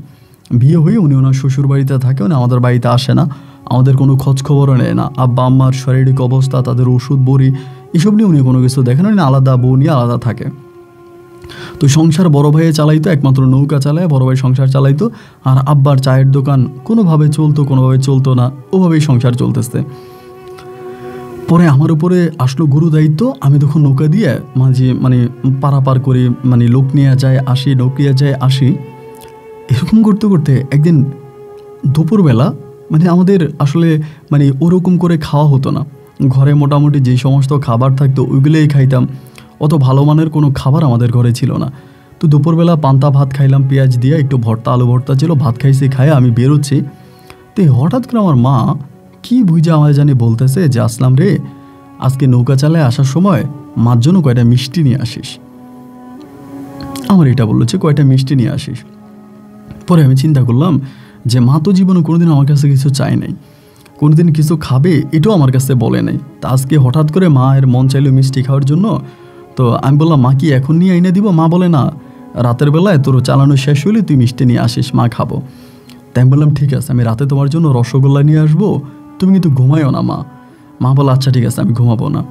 বিয়ে হয়ে উনি ওনার শ্বশুর বাড়িতে থাকে, উনি আমাদের বাড়িতে আসে না, আমাদের কোনো খোঁজ খবরও নেয় না। আব্বা আম্মার শারীরিক অবস্থা, তাদের ওষুধ বড়ি এসব নিয়ে উনি কোনো কিছু দেখেন না, আলাদা বউ নিয়ে আলাদা থাকে। তো সংসার বড় ভাইয়ে চালাইতো, একমাত্র নৌকা চালায় বড় ভাই সংসার চালাইতো। আর আব্বার চায়ের দোকান কোনোভাবে চলতো না, ওভাবেই সংসার চলতেছে। পরে আমার উপরে আসলো গুরু দায়িত্ব। আমি তখন নৌকা দিয়ে মানে পারাপার করি, মানে লোক নিয়ে যায় আসি। এরকম করতে করতে একদিন দুপুরবেলা মানে আমাদের আসলে মানে ওরকম করে খাওয়া হতো না, ঘরে মোটামুটি যে সমস্ত খাবার থাকতো ওইগুলোই খাইতাম, অত ভালো মানের কোনো খাবার আমাদের ঘরে ছিল না। তো দুপুরবেলা পান্তা ভাত খাইলাম পেঁয়াজ দিয়ে, একটু আলু ভর্তা ছিল, ভাত খাইছি, খাইয়া আমি বেরোচ্ছি। তো হঠাৎ করে আমার মা কি বুঝে আমার জানি বলতেছে যে আসলাম রে, আজকে নৌকা চালায় আসার সময় মার জন্য কয়টা মিষ্টি নিয়ে আসিস। আমার এটা বললো যে কয়টা মিষ্টি নিয়ে আসিস। পরে আমি চিন্তা করলাম যে মা তো জীবনে কোনোদিন আমার কাছে কিছু চায় নাই, কোনোদিন কিছু খাবে এটাও আমার কাছে বলে নাই। তা আজকে হঠাৎ করে মায়ের মন চাইলো মিষ্টি খাওয়ার জন্য। তো আমি বললাম মা কি এখন নিয়ে এনে দিব? মা বলে না, রাতের বেলায় তোর চালানো শেষ হইলে তুই মিষ্টি নিয়ে আসিস, মা খাবো। তাই আমি বললাম ঠিক আছে, আমি রাতে তোমার জন্য রসগোল্লা নিয়ে আসবো, তুমি কিন্তু ঘুমাইও না। মা বলে আচ্ছা ঠিক আছে, আমি ঘুমাবো না।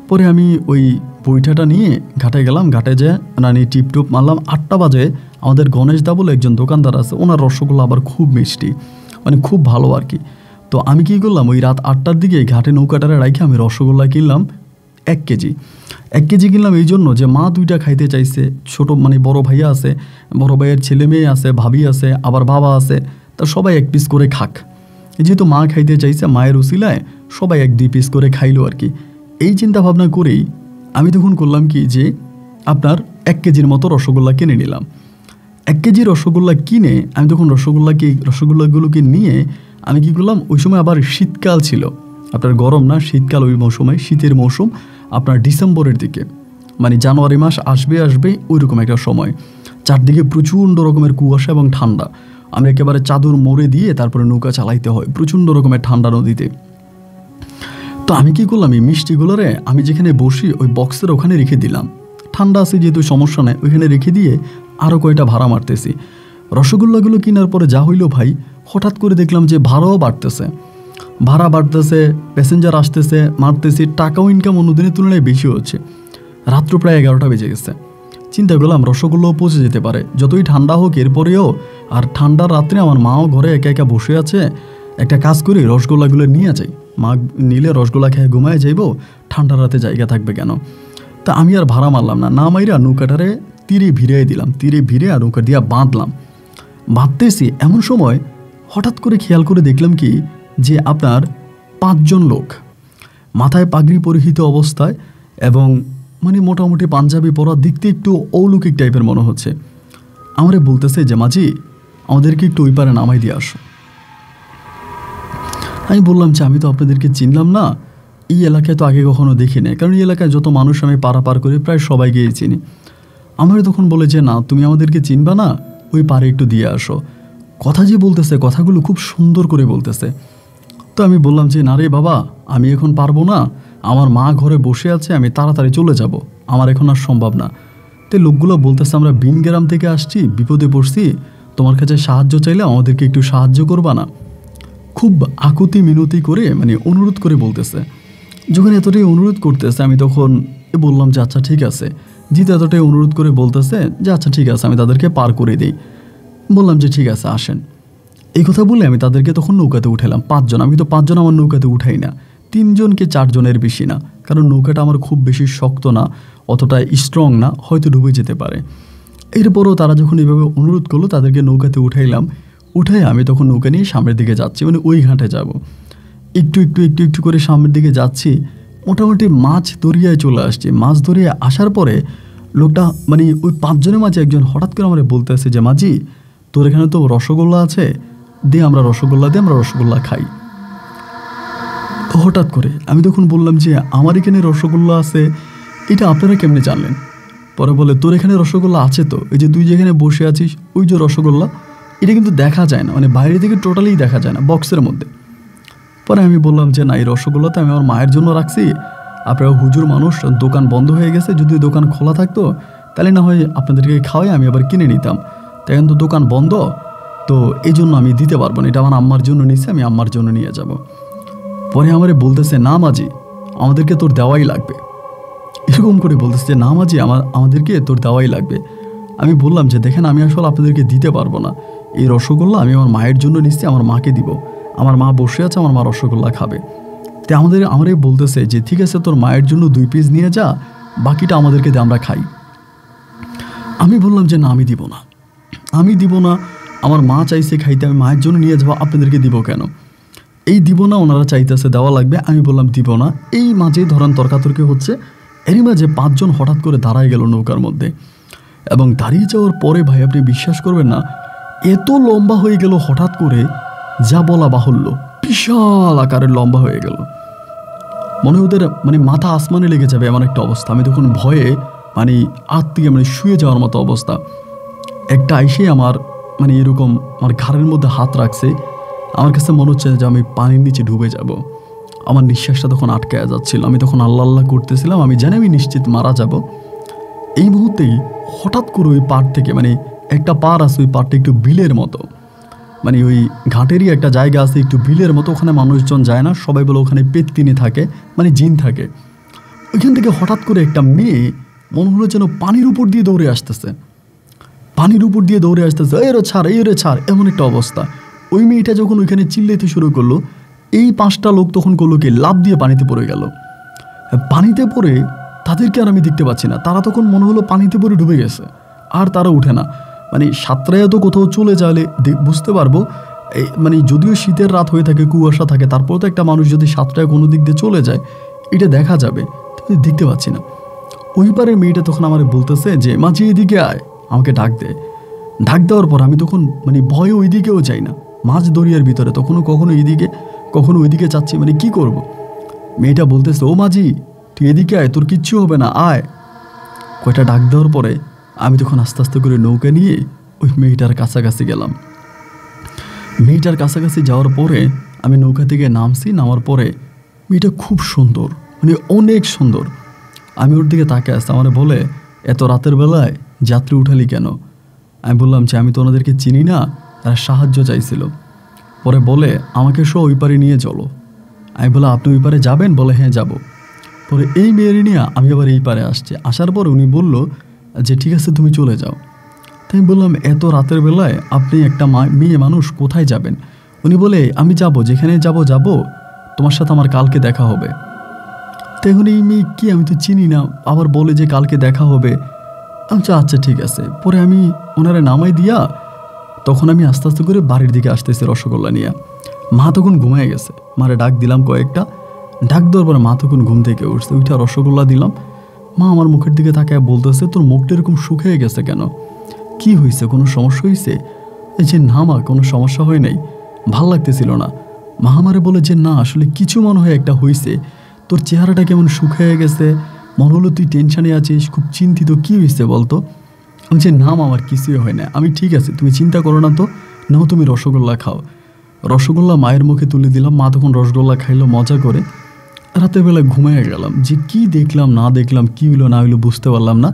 পরে আমি ওই বইটাটা নিয়ে ঘাটে গেলাম, ঘাটে যেয়ে রানি টিপটুপ মারলাম। 8টা বাজে আমাদের গণেশ দা বলে একজন দোকানদার আছে, ওনার রসগোল্লা আবার খুব মিষ্টি, মানে খুব ভালো আর কি। তো আমি কী করলাম, ওই রাত 8টার দিকে ঘাটে নৌকাটারে রাখি আমি রসগোল্লা কিনলাম 1 কেজি। 1 কেজি কিনলাম এই জন্য যে মা 2টা খাইতে চাইছে, ছোটো মানে বড় ভাইয়া আছে, বড় ভাইয়ের ছেলে মেয়ে আছে, ভাবি আছে, আবার বাবা আছে, তা সবাই 1 পিস করে খাক। যেহেতু মা খাইতে চাইছে, মায়ের উসিলায় সবাই 1-2 পিস করে খাইলো আর কি। এই চিন্তা ভাবনা করেই আমি তখন করলাম কি যে আপনার 1 কেজির মতো রসগোল্লা কিনে নিলাম। 1 কেজি রসগোল্লা কিনে আমি তখন রসগোল্লাগুলোকে নিয়ে আমি কী করলাম, ওই সময় আবার শীতকাল ছিল, আপনার গরম না শীতকাল, ওই মৌসুমে শীতের মৌসুম আপনার ডিসেম্বরের দিকে, মানে জানুয়ারি মাস আসবে ওই রকম একটা সময়, চারদিকে প্রচণ্ড রকমের কুয়াশা এবং ঠান্ডা। আমি একেবারে চাদর মোড়ে দিয়ে তারপরে নৌকা চালাইতে হয় প্রচণ্ড রকমের ঠান্ডা নদীতে। তো আমি কী করলাম, এই মিষ্টিগুলোরে আমি যেখানে বসি ওই বক্সের ওখানে রেখে দিলাম, ঠান্ডা আছে যেহেতু সমস্যা নেই, ওইখানে রেখে দিয়ে আরও কয়টা ভাড়া মারতেছি। রসগোল্লাগুলো কেনার পরে যা হইলো ভাই, হঠাৎ করে দেখলাম যে ভাড়াও বাড়তেছে, প্যাসেঞ্জার আসতেছে, মারতেছি, টাকাও ইনকাম অন্যদিনের তুলনায় বেশি হচ্ছে। রাত্র প্রায় 11টা বেজে গেছে। চিন্তা করলাম রসগোল্লাও পৌঁছে যেতে পারে যতই ঠান্ডা হোক এরপরেও। আর ঠান্ডার রাত্রে আমার মাও ঘরে একা একা বসে আছে, একটা কাজ করি রসগোল্লাগুলো নিয়ে যাই, মা নিলে রসগোল্লা খেয়ে ঘুমায় যাইব, ঠান্ডার রাতে জায়গা থাকবে কেন। তা আমি আর ভাড়া মারলাম না মাইরা নৌকাটারে তীরে ভিড়াই দিলাম, তীরে ভিড়ে আর নৌকা দিয়া বাঁধলাম। বাঁধতেছি এমন সময় হঠাৎ করে খেয়াল করে দেখলাম কি যে আপনার 5 জন লোক মাথায় পাগড়ি পরিহিত অবস্থায় এবং মানে মোটামুটি পাঞ্জাবি পরা, দেখতে একটু অলৌকিক টাইপের মনে হচ্ছে, আমারে বলতেছে যে মাঝি আমাদেরকে একটু ওই পারে নামাই দিয়ে আসো। আমি বললাম যে আমি তো আপনাদেরকে চিনলাম না, এই এলাকায় তো আগে কখনো দেখি নাই, কারণ এই এলাকায় যত মানুষ আমি পারাপার করে প্রায় সবাইকেই চিনি। আমার তখন বলে যে না তুমি আমাদেরকে চিনবা না, ওই পারে একটু দিয়ে আসো। কথা যে বলতেছে কথাগুলো খুব সুন্দর করে বলতেছে। তো আমি বললাম যে না রে বাবা, আমি এখন পারবো না, আমার মা ঘরে বসে আছে, আমি তাড়াতাড়ি চলে যাব, আমার এখন আর সম্ভব না। তো লোকগুলো বলতেছে আমরা বিন গ্রাম থেকে আসছি, বিপদে পড়ছি, তোমার কাছে সাহায্য চাইলে আমাদেরকে একটু সাহায্য করবা না। খুব আকুতি মিনতি করে মানে অনুরোধ করে বলতেছে। যখন এতটাই অনুরোধ করতেছে আমি তখন বললাম যে আচ্ছা ঠিক আছে, জিতে এতটাই অনুরোধ করে বলতেছে যে আচ্ছা ঠিক আছে আমি তাদেরকে পার করে দিই। বললাম যে ঠিক আছে আসেন। এই কথা বলে আমি তাদেরকে তখন নৌকাতে উঠালাম। 5 জন, আমি তো 5 জন আমার নৌকাতে উঠাই না, 3 জনকে 4 জনের বেশি না, কারণ নৌকাটা আমার খুব বেশি শক্ত না, অতটা স্ট্রং না, হয়তো ডুবে যেতে পারে। এরপরও তারা যখন এইভাবে অনুরোধ করলো তাদেরকে নৌকাতে উঠাইলাম। উঠাই আমি তখন নৌকা নিয়ে সামনের দিকে যাচ্ছি, মানে ওই ঘাটে যাব। একটু একটু একটু একটু করে সামনের দিকে যাচ্ছি, মোটামুটি মাছ দরিয়ায় চলে আসছি। মাছ দরিয়ায় আসার পরে লোকটা মানে ওই 5 জনের মাঝে একজন হঠাৎ করে আমার বলতে যে মাঝি তোর এখানে তো রসগোল্লা আছে, দে আমরা রসগোল্লা খাই। হঠাৎ করে আমি তখন বললাম যে আমার এখানে রসগোল্লা আছে, এটা আপনারা কেমনে জানলেন? পরে বলে তোর এখানে রসগোল্লা আছে তো, এই যে তুই যেখানে বসে আছিস ওই যে রসগোল্লা, এটা কিন্তু দেখা যায় না, মানে বাইরে থেকে টোটালি দেখা যায় না, বক্সের মধ্যে। পরে আমি বললাম যে না এই রসগোল্লাটা আমি আমার মায়ের জন্য রাখছি, আপনারা হুজুর মানুষ, দোকান বন্ধ হয়ে গেছে, যদি দোকান খোলা থাকতো তাহলে না হয় আপনাদেরকে খাওয়াই আমি আবার কিনে নিতাম, তাই কিন্তু দোকান বন্ধ, তো এই জন্য আমি দিতে পারবো না, এটা আমার আম্মার জন্য নিছি, আমি আম্মার জন্য নিয়ে যাব। পরে আমারে বলতেছে না মাঝি আমাদেরকে তোর দেওয়াই লাগবে, এরকম করে বলতেছে যে না মাঝি আমাদেরকে তোর দেওয়াই লাগবে। আমি বললাম যে দেখেন আমি আসলে আপনাদেরকে দিতে পারবো না, এই রসগোল্লা আমি আমার মায়ের জন্য নিচ্ছি, আমার মাকে দিব, আমার মা বসে আছে, আমার মা রসগোল্লা খাবে। তো আমারই বলতেছে যে ঠিক আছে তোর মায়ের জন্য 2 পিস নিয়ে যা, বাকিটা আমাদেরকে দে, আমরা খাই। আমি বললাম যে না আমি দিব না, আমার মা চাইছে খাইতে, আমি মায়ের জন্য নিয়ে যাবো, আপনাদেরকে দিব কেন? এই দিব না, ওনারা চাইতেছে দেওয়া লাগবে, আমি বললাম দিব না। এই মাঝে ধরান তর্কাতর্কি হচ্ছে, এরই মাঝে 5 জন হঠাৎ করে দাঁড়ায় গেল নৌকার মধ্যে, এবং দাঁড়িয়ে যাওয়ার পরে ভাই আপনি বিশ্বাস করবেন না, এত লম্বা হয়ে গেল হঠাৎ করে, যা বলা বাহুল্য, বিশাল আকারের লম্বা হয়ে গেল, মনে ওদের মানে মাথা আসমানে লেগে যাবে এমন একটা অবস্থা। আমি তখন ভয়ে মানে আত্মীয় মানে শুয়ে যাওয়ার মতো অবস্থা। একটা আইসে আমার মানে এরকম আমার ঘাড়ের মধ্যে হাত রাখছে, আমার কাছে মনে হচ্ছে যে আমি পানির নিচে ডুবে যাব, আমার নিঃশ্বাসটা তখন আটকায়া যাচ্ছিল। আমি তখন আল্লাহ আল্লাহ করতেছিলাম, আমি জানি আমি নিশ্চিত মারা যাব। এই মুহূর্তেই হঠাৎ করে ওই পাড় থেকে, মানে একটা পাড় আছে, ওই পাড়টা একটু বিলের মতো, মানে ওই ঘাটেরই একটা জায়গা আছে একটু বিলের মতো, ওখানে মানুষজন যায় না, সবাই বলে ওখানে পেত্তিনি থাকে, মানে জিন থাকে। ওইখান থেকে হঠাৎ করে একটা মেয়ে মনে হলো যেন পানির উপর দিয়ে দৌড়ে আসতেছে, এরে ছাড়, এমন একটা অবস্থা। ওই মেয়েটা যখন ওইখানে চিল্লাইতে শুরু করলো, এই 5টা লোক তখন করলো কি লাফ দিয়ে পানিতে পড়ে গেল। পানিতে পড়ে তাদেরকে আর আমি দেখতে পাচ্ছি না, তারা তখন মনে হলো পানিতে পড়ে ডুবে গেছে, আর তারা উঠে না। মানে সাঁতরায় তো কোথাও চলে যালে বুঝতে পারবো, মানে যদিও শীতের রাত হয়ে থাকে, কুয়াশা থাকে, তারপর তো একটা মানুষ যদি সাঁতরায় কোনো দিক দিয়ে চলে যায় এটা দেখা যাবে, দেখতে পাচ্ছি না। ওই পারের মেয়েটা তখন আমার বলতেছে যে মাঝি এদিকে আয়, আমাকে ডাক দে। ডাক দেওয়ার পর আমি তখন মানে ভয়ে ওই দিকেও যাই না, মাঝ দরিয়ার ভিতরে তখনও কখনো এইদিকে কখনো ওইদিকে চাচ্ছি, মানে কি করব। মেয়েটা বলতেছে, ও মাঝি তুই এদিকে আয়, তোর কিচ্ছু হবে না, আয়। কয়টা ডাক দেওয়ার পরে আমি তখন আস্তে আস্তে করে নৌকা নিয়ে ওই মেয়েটার কাছাকাছি গেলাম। মেয়েটার কাছাকাছি যাওয়ার পরে আমি নৌকা থেকে নামছি, নামার পরে মেয়েটা খুব সুন্দর, মানে অনেক সুন্দর। আমি ওর দিকে তাকিয়ে আসছি, আমার বলে, এত রাতের বেলায় যাত্রী উঠালি কেন? আমি বললাম যে আমি তো ওনাদেরকে চিনি না, তারা সাহায্য চাইছিল। পরে বলে, আমাকে ওই পারে নিয়ে চলো। আমি বললাম, আপনি ওই পারে যাবেন? বলে, হ্যাঁ যাব। পরে এই মেয়ের নিয়ে আমি আবার এই পারে আসছি। আসার পর উনি বলল যে ঠিক আছে তুমি চলে যাও। তাই আমি বললাম, এত রাতের বেলায় আপনি একটা মেয়ে মানুষ কোথায় যাবেন? উনি বলে, আমি যাব, যেখানে যাব, তোমার সাথে আমার কালকে দেখা হবে। তো এখন এই মেয়ে কি, আমি তো চিনি না, আবার বলে যে কালকে দেখা হবে। আচ্ছা ঠিক আছে। পরে আমি ওনারে নামাই দিয়া তখন আমি আস্তে আস্তে করে বাড়ির দিকে আসতেছি রসগোল্লা নিয়ে। মা তখন ঘুমায় গেছে, মারে ডাক দিলাম কয়েকটা, ডাক দেওয়ার পরে মা তখন ঘুম থেকে উঠছে, ওইটা রসগোল্লা দিলাম। মা আমার মুখের দিকে তাকায় বলতেছে, তোর মুখটা এরকম শুকিয়ে গেছে কেন? কি হয়েছে, কোনো সমস্যা হয়েছে? এই যে না মা, কোনো সমস্যা হয় নাই, ভাল লাগতেছিল না। মা আমারে বলে যে না, আসলে কিছু মনে হয় একটা হয়েছে, তোর চেহারাটা কেমন শুকিয়ে গেছে, মনে হলো তুই টেনশানে আছিস, খুব চিন্তিত, কি হয়েছে বলতো? আমি যে না মা, আমার কিছুই হয় না, আমি ঠিক আছে, তুমি চিন্তা করো না তো, নাও তুমি রসগোল্লা খাও। রসগোল্লা মায়ের মুখে তুলে দিলাম, মা তখন রসগোল্লা খাইলো মজা করে। রাতের বেলা ঘুমিয়ে গেলাম, যে কি দেখলাম না দেখলাম, কি হইলো না হইলো বুঝতে পারলাম না।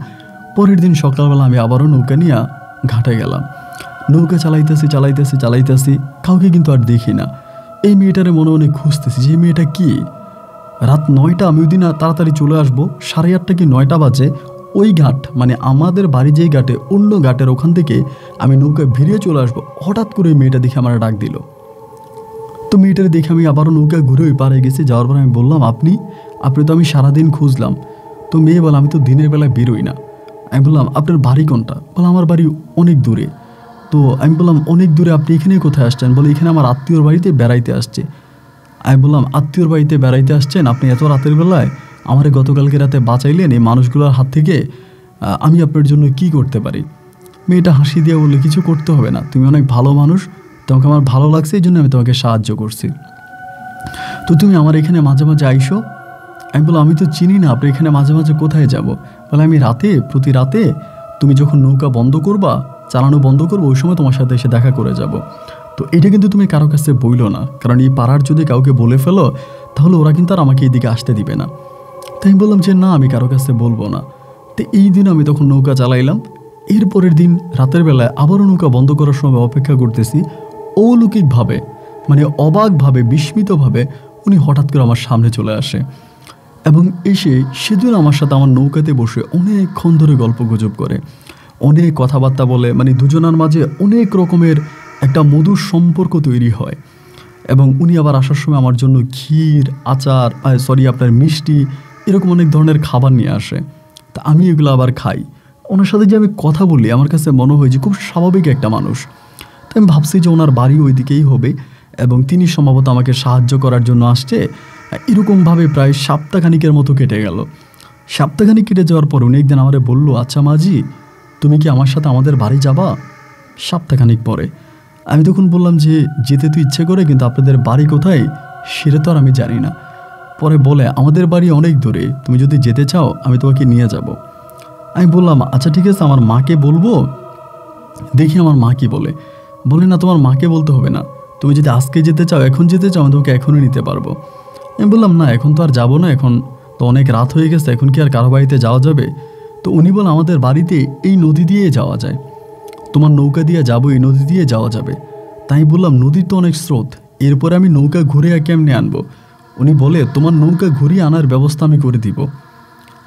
পরের দিন সকালবেলা আমি আবারও নৌকা নিয়ে ঘাটে গেলাম। নৌকা চালাইতেছি, কাউকে কিন্তু আর দেখি না। এই মেয়েটারে মনে মনে খুঁজতেছি যে মেয়েটা কি। রাত 9টা, আমি ওই দিন তাড়াতাড়ি চলে আসবো, 8:30 কি 9টা বাজে। ওই ঘাট মানে আমাদের বাড়ি যেই ঘাটে, অন্য ঘাটের ওখান থেকে আমি নৌকা ভিড়িয়ে চলে আসবো। হঠাৎ করে মেয়েটা দেখে আমার ডাক দিল। তো মেয়েটার দেখে আমি আবারও নৌকা ঘুরে ওই পাড়ে গেছি। যাওয়ার পর আমি বললাম, আপনি তো আমি সারাদিন খুঁজলাম। তো মেয়ে বলে, আমি তো দিনের বেলায় বেরোই না। আমি বললাম, আপনার বাড়ি কোনটা? বলে, আমার বাড়ি অনেক দূরে। তো আমি বললাম, অনেক দূরে, আপনি এখানে কোথায় আসছেন? বলে, এখানে আমার আত্মীয়র বাড়িতে বেড়াইতে আসছে। আমি বললাম, আত্মীয়র বাড়িতে বেড়াইতে আসছেন আপনি এত রাতের বেলায়? আমারে গতকালকে রাতে বাঁচাইলেন এই মানুষগুলোর হাত থেকে, আমি আপনার জন্য কি করতে পারি? মেয়েটা হাসি দিয়ে বললে, কিছু করতে হবে না, তুমি অনেক ভালো মানুষ, তোমাকে আমার ভালো লাগছে, এই জন্য আমি তোমাকে সাহায্য করছি। তো তুমি আমার এখানে মাঝে মাঝে আইসো। আমি বললাম, আমি তো চিনি না, আপনি এখানে মাঝে মাঝে কোথায় যাব? বলে, আমি প্রতি রাতে তুমি যখন নৌকা বন্ধ করবা, চালানো বন্ধ করবো, ওই সময় তোমার সাথে এসে দেখা করে যাব। তো এটা কিন্তু তুমি কারো কাছে বইলো না, কারণ এই পাড়ার যদি কাউকে বলে ফেলো তাহলে ওরা কিন্তু আর আমাকে এইদিকে আসতে দিবে না। তাই আমি বললাম যে না, আমি কারো কাছে বলবো না। তো এই দিন আমি তখন নৌকা চালাইলাম। এরপরের দিন রাতের বেলায় আবারও নৌকা বন্ধ করার সময় অপেক্ষা করতেছি। অলৌকিকভাবে, মানে অবাকভাবে, বিস্মিতভাবে উনি হঠাৎ করে আমার সামনে চলে আসে এবং এসে সেদিন আমার সাথে আমার নৌকাতে বসে অনেকক্ষণ ধরে গল্প গুজব করে, অনেক কথাবার্তা বলে, মানে দুজনার মাঝে অনেক রকমের একটা মধুর সম্পর্ক তৈরি হয়। এবং উনি আবার আসার সময় আমার জন্য ক্ষীর, আচার, আপনার মিষ্টি, এরকম অনেক ধরনের খাবার নিয়ে আসে। তা আমি এগুলো আবার খাই। ওনার সাথে যে আমি কথা বলি, আমার কাছে মনে হয় যে খুব স্বাভাবিক একটা মানুষ। তো আমি ভাবছি যে ওনার বাড়ি ওই দিকেই হবে এবং তিনি সম্ভবত আমাকে সাহায্য করার জন্য আসছে। এরকমভাবে প্রায় সপ্তাহখানিকের মতো কেটে গেল। সপ্তাহখানিক কেটে যাওয়ার পর উনি একদিন আমারে বললো, আচ্ছা মাঝি, তুমি কি আমার সাথে আমাদের বাড়ি যাবা? সপ্তাহখানিক পরে আমি তখন বললাম যে যেতে তো ইচ্ছে করে, কিন্তু আপনাদের বাড়ি কোথায় সেটা তো আর আমি জানি না। পরে বলে, আমাদের বাড়ি অনেক দূরে, তুমি যদি যেতে চাও আমি তোমাকে নিয়ে যাব। আমি বললাম, আচ্ছা ঠিক আছে, আমার মাকে বলবো, দেখি আমার মা কি বলে। বলে, না, তোমার মাকে বলতে হবে না, তুমি যদি আজকে যেতে চাও, এখন যেতে চাও, আমি তোমাকে এখনই নিতে পারবো। আমি বললাম, না, এখন তো আর যাবো না, এখন তো অনেক রাত হয়ে গেছে, এখন কি আর কারো বাড়িতে যাওয়া যাবে? তো উনি বলে, আমাদের বাড়িতে এই নদী দিয়ে যাওয়া যায়, তোমার নৌকা দিয়ে যাবো, এই নদী দিয়ে যাওয়া যাবে। তাই বললাম, নদীর তো অনেক স্রোত, এরপরে আমি নৌকা ঘুরে কেমনে আনবো? উনি বলে, তোমার নৌকা ঘুরিয়ে আনার ব্যবস্থা আমি করে দিব।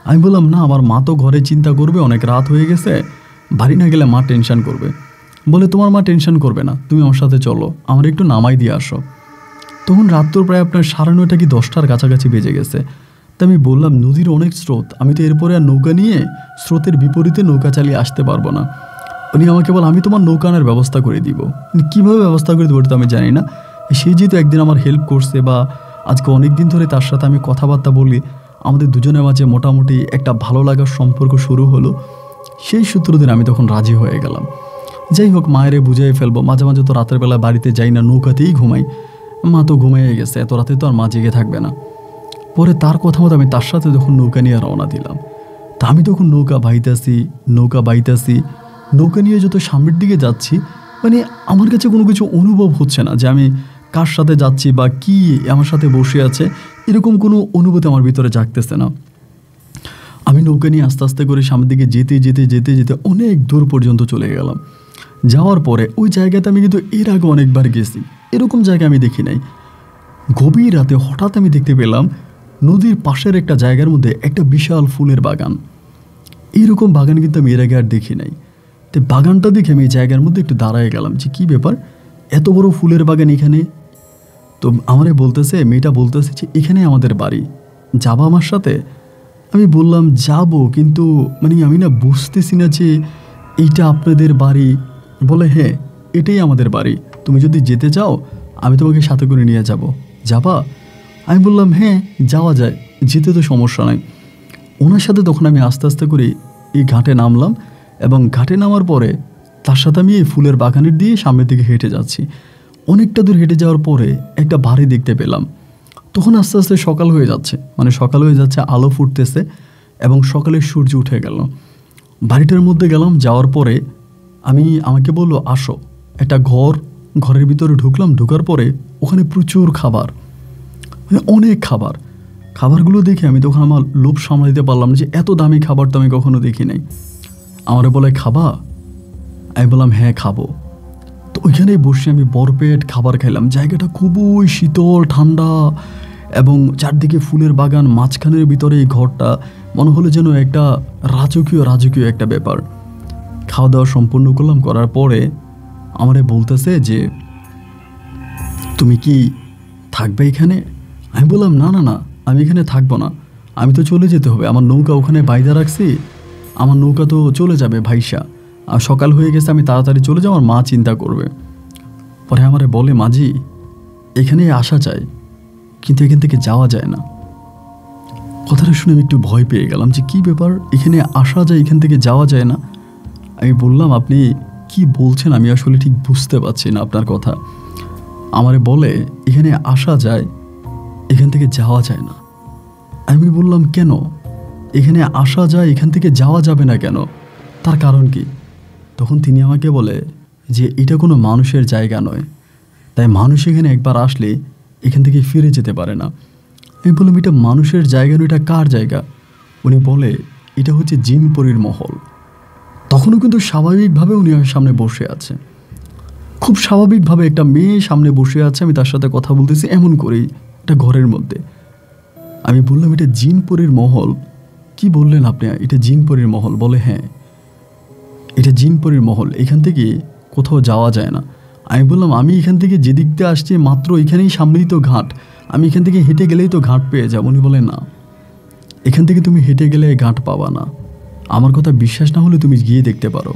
আমি বললাম, না, আমার মা তো ঘরে চিন্তা করবে, অনেক রাত হয়ে গেছে, বাড়ি না গেলে মা টেনশন করবে। বলে, তোমার মা টেনশন করবে না, তুমি আমার সাথে চলো, আমার একটু নামাই দিয়ে আসো। তখন রাত তো প্রায় আপনার 9:30 কি 10টার কাছাকাছি বেজে গেছে। তা আমি বললাম, নদীর অনেক স্রোত, আমি তো এরপরে আর নৌকা নিয়ে স্রোতের বিপরীতে নৌকা চালিয়ে আসতে পারবো না। উনি আমাকে বলে, আমি তোমার নৌকা আনার ব্যবস্থা করে দিব। কীভাবে ব্যবস্থা করে দেবো তো আমি জানি না। সে যেহেতু একদিন আমার হেল্প করছে বা আজকে অনেক দিন ধরে তার সাথে আমি কথাবার্তা বলি, আমাদের দুজনের মাঝে মোটামুটি একটা ভালো লাগার সম্পর্ক শুরু হলো। সেই সূত্র ধরে আমি তখন রাজি হয়ে গেলাম যাই হোক, মায়েরে বুঝাই ফেলবো। মাঝে মাঝে তো রাতের বেলা বাড়িতে যাই না, নৌকাতেই ঘুমাই। মা তো ঘুমাইয়ে গেছে, এত রাতে তো আর মা জেগে থাকবে না। পরে তার কথা মতো আমি তার সাথে যখন নৌকা নিয়ে রওনা দিলাম, তা আমি তখন নৌকা বাইতাছি। নৌকা নিয়ে যত সামনের দিকে যাচ্ছি, মানে আমার কাছে কোনো কিছু অনুভব হচ্ছে না যে আমি কার সাথে যাচ্ছি বা কি আমার সাথে বসে আছে, এরকম কোনো অনুভূতি আমার ভিতরে জাগতেছে না। আমি নৌকা নিয়ে আস্তে আস্তে করে সামনের দিকে যেতে অনেক দূর পর্যন্ত চলে গেলাম। যাওয়ার পরে ওই জায়গাতে আমি কিন্তু এর আগে অনেকবার গেছি, এরকম জায়গা আমি দেখি নাই। গভীর রাতে হঠাৎ আমি দেখতে পেলাম নদীর পাশের একটা জায়গার মধ্যে একটা বিশাল ফুলের বাগান। এইরকম বাগান কিন্তু আমি এর আগে আর দেখি নাই। তো বাগানটা দেখে আমি এই জায়গার মধ্যে একটু দাঁড়ায় গেলাম যে কী ব্যাপার, এত বড় ফুলের বাগান এখানে। তো মেয়েটা বলতেছে যে এখানে আমাদের বাড়ি, যাবা আমার সাথে? আমি বললাম যাব, কিন্তু মানে আমি না বুঝতেছি না যে এইটা আপনাদের বাড়ি। বলে হ্যাঁ, এটাই আমাদের বাড়ি, তুমি যদি যেতে চাও আমি তোমাকে সাথে করে নিয়ে যাবা? আমি বললাম হ্যাঁ, যাওয়া যায়, যেতে তো সমস্যা নাই। ওনার সাথে তখন আমি আস্তে আস্তে করে এই ঘাটে নামলাম, এবং ঘাটে নামার পরে তার সাথে আমি এই ফুলের বাগানের দিয়ে সামনের দিকে হেঁটে যাচ্ছি। অনেকটা দূর হেঁটে যাওয়ার পরে একটা বাড়ি দেখতে পেলাম। তখন আস্তে আস্তে সকাল হয়ে যাচ্ছে, আলো ফুটতেছে এবং সকালের সূর্য উঠে গেল। বাড়িটার মধ্যে গেলাম, যাওয়ার পরে আমাকে বললো আসো। একটা ঘরের ভিতরে ঢুকলাম। ঢোকার পরে ওখানে প্রচুর খাবার, মানে অনেক খাবারগুলো দেখে আমি তখন আমার লোভ সামলে দিতে পারলাম না যে এত দামি খাবার তো আমি কখনো দেখি নাই। আমারে বলে খাবা? আমি বললাম হ্যাঁ খাবো। তো ওইখানেই বসে আমি ভরপেট খাবার খাইলাম। জায়গাটা খুবই শীতল ঠান্ডা এবং চারদিকে ফুলের বাগান, মাঝখানের ভিতরে এই ঘরটা, মনে হলো যেন একটা রাজকীয় একটা ব্যাপার। খাওয়া দাওয়া সম্পূর্ণ করলাম। করার পরে আমারে বলতেছে যে তুমি কি থাকবে এখানে? আমি বললাম না, আমি এখানে থাকবো না, আমি তো চলে যেতে হবে। আমার নৌকা ওখানে বাইদা রাখছি, আমার নৌকা তো চলে যাবে ভাইসা, আর সকাল হয়ে গেছে, আমি তাড়াতাড়ি চলে যাও, আমার মা চিন্তা করবে। পরে আমারে বলে মাঝি, এখানে আসা যায় কিন্তু এখান থেকে যাওয়া যায় না। কথাটা শুনে আমি একটু ভয় পেয়ে গেলাম যে কী ব্যাপার, এখানে আসা যায় এখান থেকে যাওয়া যায় না। আমি বললাম আপনি কি বলছেন, আমি আসলে ঠিক বুঝতে পারছি না আপনার কথা। আমারে বলে এখানে আসা যায়, এখান থেকে যাওয়া যায় না। আমি বললাম কেন, এখানে আসা যায় এখান থেকে যাওয়া যাবে না কেন, তার কারণ কি? তখন তিনি আমাকে বলে যে এটা কোনো মানুষের জায়গা নয়, তাই মানুষ এখানে একবার আসলে এখান থেকে ফিরে যেতে পারে না। আমি বললাম এটা মানুষের জায়গা নয়, এটা কার জায়গা? উনি বলে এটা হচ্ছে জিনপরির মহল। তখনও কিন্তু স্বাভাবিকভাবে উনি আমার সামনে বসে আছে, খুব স্বাভাবিকভাবে একটা মেয়ে সামনে বসে আছে, আমি তার সাথে কথা বলতেছি এমন করেই একটা ঘরের মধ্যে। আমি বললাম এটা জিনপরির মহল, কি বললেন আপনি, এটা জিনপরির মহল? বলে হ্যাঁ, এটা জিনপরির মহল, এখান থেকে কোথাও যাওয়া যায় না। আমি বললাম আমি এখান থেকে যেদিক দিয়ে আসছি মাত্র এখানেই, সামনেই তো ঘাট, আমি এখান থেকে হেঁটে গেলেই তো ঘাট পেয়ে যাব। উনি বলে না, এখান থেকে তুমি হেঁটে গেলে ঘাট পাবা না, আমার কথা বিশ্বাস না হলে তুমি গিয়ে দেখতে পারো।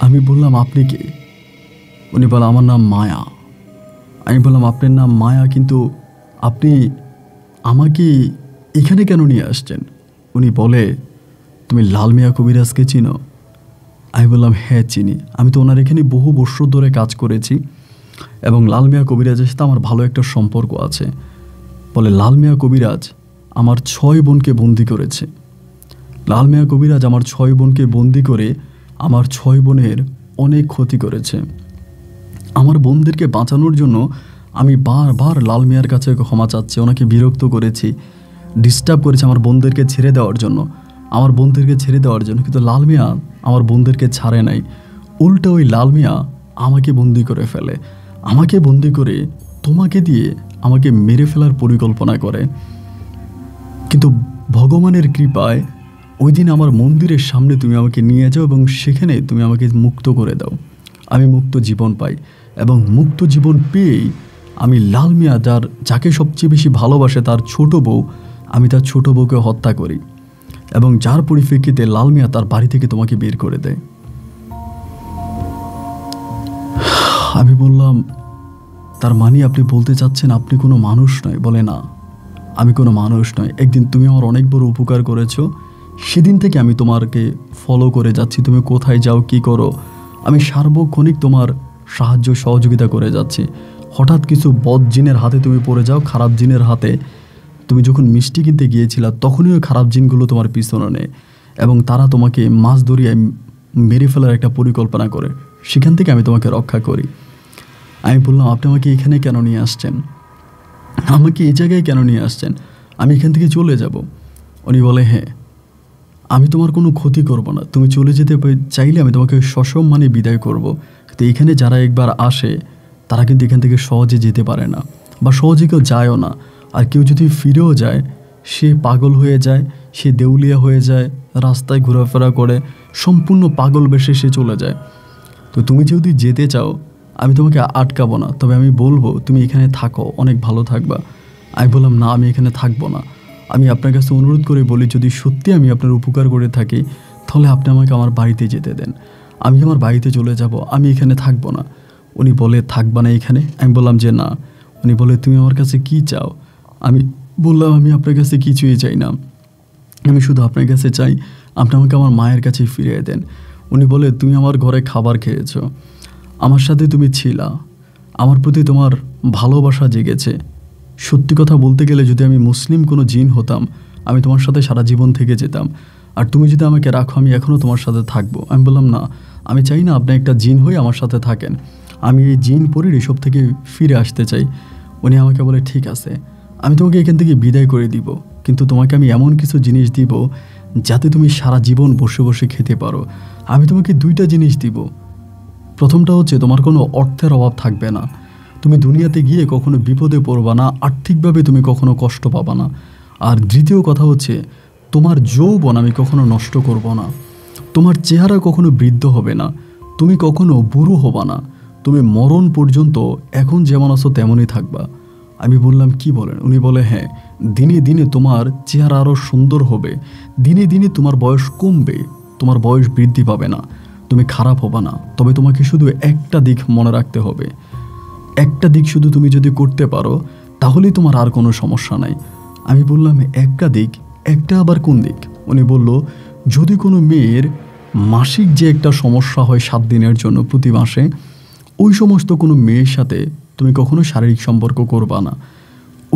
আমি বললাম আপনি কে? উনি বলে আমার নাম মায়া। আমি বললাম আপনার নাম মায়া, কিন্তু আপনি আমাকে এখানে কেন নিয়ে আসছেন? উনি বলে তুমি লাল মিয়া কবিরাজকে চিনো? আমি বললাম হ্যাঁ চিনি, আমি তো ওনার এখানে বহু বছর ধরে কাজ করেছি এবং লাল মিয়া কবিরাজের সাথে আমার ভালো একটা সম্পর্ক আছে। বলে লাল মিয়া কবিরাজ আমার 6 বোনকে বন্দি করেছে। লাল মিয়া কবিরাজ আমার 6 বোনকে বন্দি করে আমার 6 বোনের অনেক ক্ষতি করেছে। আমার বোনদেরকে বাঁচানোর জন্য আমি বারবার লাল মিয়ার কাছে ক্ষমা চাচ্ছি, ওনাকে বিরক্ত করেছি, ডিস্টার্ব করেছি আমার বোনদেরকে ছেড়ে দেওয়ার জন্য, কিন্তু লাল মিয়া আমার বোনদেরকে ছাড়ে নাই। উল্টা ওই লাল মিয়া আমাকে বন্দি করে ফেলে, আমাকে বন্দি করে তোমাকে দিয়ে আমাকে মেরে ফেলার পরিকল্পনা করে। কিন্তু ভগবানের কৃপায় ওই দিন আমার মন্দিরের সামনে তুমি আমাকে নিয়ে যাও এবং সেখানে তুমি আমাকে মুক্ত করে দাও। আমি মুক্ত জীবন পাই এবং মুক্ত জীবন পেয়েই আমি লাল মিয়া যাকে সবচেয়ে বেশি ভালোবাসে তার ছোট বউ, আমি তার ছোট বউকে হত্যা করি এবং যার পরিপ্রেক্ষিতে লাল মিয়া তার বাড়ি থেকে তোমাকে বের করে দেয়। আমি বললাম তার মানে আপনি বলতে চাচ্ছেন আপনি কোনো মানুষ নয়? বলে না, আমি কোনো মানুষ নয়, একদিন তুমি আমার অনেক বড় উপকার করেছো, সেদিন থেকে আমি তোমাকে ফলো করে যাচ্ছি, তুমি কোথায় যাও কি করো আমি সার্বক্ষণিক তোমার সাহায্য সহযোগিতা করে যাচ্ছি। হঠাৎ কিছু বদ জিনের হাতে তুমি পড়ে যাও, খারাপ জিনের হাতে। তুমি যখন মিষ্টি কিনতে গিয়েছিলা তখনই ওই খারাপ জিনগুলো তোমার পিছনে নেয় এবং তারা তোমাকে মাছ ধরিয়ে মেরে ফেলার একটা পরিকল্পনা করে। সেখান থেকে আমি তোমাকে রক্ষা করি। আমি বললাম, আপনি আমাকে এখানে কেন নিয়ে আসছেন? আমাকে এই জায়গায় কেন নিয়ে আসছেন? আমি এখান থেকে চলে যাব। উনি বলে, হ্যাঁ, আমি তোমার কোনো ক্ষতি করব না। তুমি চলে যেতে চাইলে আমি তোমাকে সসম্মানে বিদায় করব। তো এখানে যারা একবার আসে তারা কিন্তু এখান থেকে সহজে যেতে পারে না, বা সহজে কেউ যায়ও না। আর কেউ যদি ফিরেও যায়, সে পাগল হয়ে যায়, সে দেউলিয়া হয়ে যায়, রাস্তায় ঘোরাফেরা করে, সম্পূর্ণ পাগল বেশে সে চলে যায়। তো তুমি যদি যেতে চাও, আমি তোমাকে আটকাবো না, তবে আমি বলবো তুমি এখানে থাকো, অনেক ভালো থাকবা। আমি বললাম, না, আমি এখানে থাকবো না। আমি আপনার কাছে অনুরোধ করে বলি, যদি সত্যি আমি আপনার উপকার করে থাকি তাহলে আপনি আমাকে আমার বাড়িতে যেতে দেন। আমি আমার বাড়িতে চলে যাব, আমি এখানে থাকবো না। উনি বলে, থাকবা না এখানে? আমি বললাম যে না। উনি বলে, তুমি আমার কাছে কি চাও? আমি বললাম, আমি আপনার কাছে কিছুই চাই না, আমি শুধু আপনার কাছে চাই আপনি আমাকে আমার মায়ের কাছে ফিরিয়ে দেন। উনি বলে, তুমি আমার ঘরে খাবার খেয়েছো, আমার সাথে তুমি ছিলা, আমার প্রতি তোমার ভালোবাসা জেগেছে। সত্যি কথা বলতে গেলে যদি আমি মুসলিম কোনো জিন হতাম, আমি তোমার সাথে সারা জীবন থেকে যেতাম। আর তুমি যদি আমাকে রাখো, আমি এখনও তোমার সাথে থাকবো। আমি বললাম, না, আমি চাই না আপনি একটা জিন হয়ে আমার সাথে থাকেন। আমি এই জিন পরির এসব থেকে ফিরে আসতে চাই। উনি আমাকে বলে, ঠিক আছে, আমি তোমাকে এখান থেকে বিদায় করে দিব, কিন্তু তোমাকে আমি এমন কিছু জিনিস দিব যাতে তুমি সারা জীবন বসে বসে খেতে পারো। আমি তোমাকে 2টা জিনিস দিব। প্রথমটা হচ্ছে, তোমার কোনো অর্থের অভাব থাকবে না, তুমি দুনিয়াতে গিয়ে কখনো বিপদে পড়বা না, আর্থিকভাবে তুমি কখনো কষ্ট পাবা না। আর দ্বিতীয় কথা হচ্ছে, তোমার যৌবন আমি কখনো নষ্ট করব না, তোমার চেহারা কখনো বৃদ্ধ হবে না, তুমি কখনো বুড়ো হবা না, তুমি মরণ পর্যন্ত এখন যেমন আছো তেমনই থাকবা। আমি বললাম, কি বলেন? উনি বলে, হ্যাঁ, দিনে দিনে তোমার চেহারা আরও সুন্দর হবে, দিনে দিনে তোমার বয়স কমবে, তোমার বয়স বৃদ্ধি পাবে না, তুমি খারাপ হবা না। তবে তোমাকে শুধু একটা দিক মনে রাখতে হবে, একটা দিক শুধু তুমি যদি করতে পারো তাহলেই তোমার আর কোনো সমস্যা নাই। আমি বললাম, একটা দিক? একটা আবার কোন দিক? উনি বলল, যদি কোনো মেয়ের মাসিক যে একটা সমস্যা হয় 7 দিনের জন্য প্রতি মাসে, ওই সমস্ত কোনো মেয়ের সাথে তুমি কখনো শারীরিক সম্পর্ক করবা না।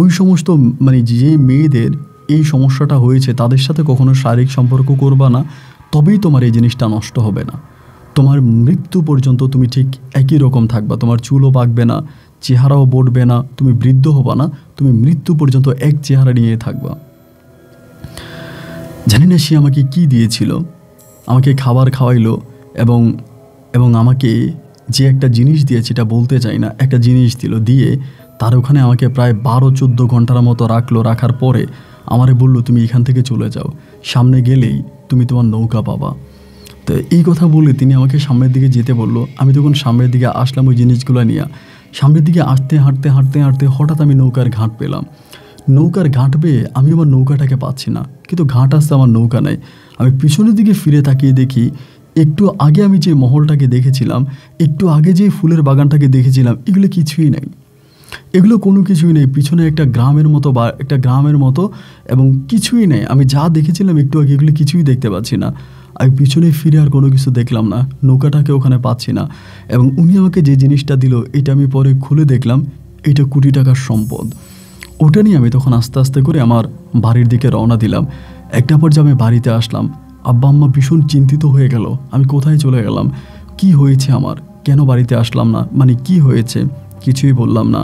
ওই সমস্ত যে মেয়েদের এই সমস্যাটা হয়েছে তাদের সাথে কখনো শারীরিক সম্পর্ক করবা না, তবেই তোমার এই জিনিসটা নষ্ট হবে না। তোমার মৃত্যু পর্যন্ত তুমি ঠিক একই রকম থাকবা, তোমার চুলও পাকবে না, চেহারাও বটবে না, তুমি বৃদ্ধ হবা না, তুমি মৃত্যু পর্যন্ত এক চেহারা নিয়ে থাকবা। জানি না সে আমাকে কি দিয়েছিল, আমাকে খাবার খাওয়াইলো এবং এবং আমাকে যে একটা জিনিস দিয়েছে, এটা বলতে চাই না, একটা জিনিস দিল, দিয়ে তার ওখানে আমাকে প্রায় 12-14 ঘন্টার মতো রাখলো। রাখার পরে আমারে বললো, তুমি এখান থেকে চলে যাও, সামনে গেলেই তুমি তোমার নৌকা পাবা। তো এই কথা বলে তিনি আমাকে সামনের দিকে যেতে বললো। আমি তখন সামনের দিকে আসলাম ওই জিনিসগুলো নিয়ে। সামনের দিকে হাঁটতে হঠাৎ আমি নৌকার ঘাট পেলাম। নৌকার ঘাট পেয়ে আমি আমার নৌকাটাকে পাচ্ছি না, কিন্তু ঘাট আসতে আমার নৌকা নেই। আমি পিছনের দিকে ফিরে তাকিয়ে দেখি, একটু আগে আমি যে মহলটাকে দেখেছিলাম, একটু আগে যে ফুলের বাগানটাকে দেখেছিলাম, এগুলো কিছুই নেই, এগুলো কোনো কিছুই নেই। পিছনে একটা গ্রামের মতো এবং কিছুই নেই। আমি যা দেখেছিলাম একটু আগে, এগুলো কিছুই দেখতে পাচ্ছি না। আমি পিছনে ফিরে আর কোনো কিছু দেখলাম না, নৌকাটাকে ওখানে পাচ্ছি না। এবং উনি আমাকে যে জিনিসটা দিল, এটা আমি পরে খুলে দেখলাম এটা কোটি টাকার সম্পদ। ওটা নিয়ে আমি তখন আস্তে আস্তে করে আমার বাড়ির দিকে রওনা দিলাম। একটা পর্যায়ে আমি বাড়িতে আসলাম, আব্বা আম্মা ভীষণ চিন্তিত হয়ে গেল, আমি কোথায় চলে গেলাম, কি হয়েছে আমার, কেন বাড়িতে আসলাম না, কি হয়েছে, কিছুই বললাম না।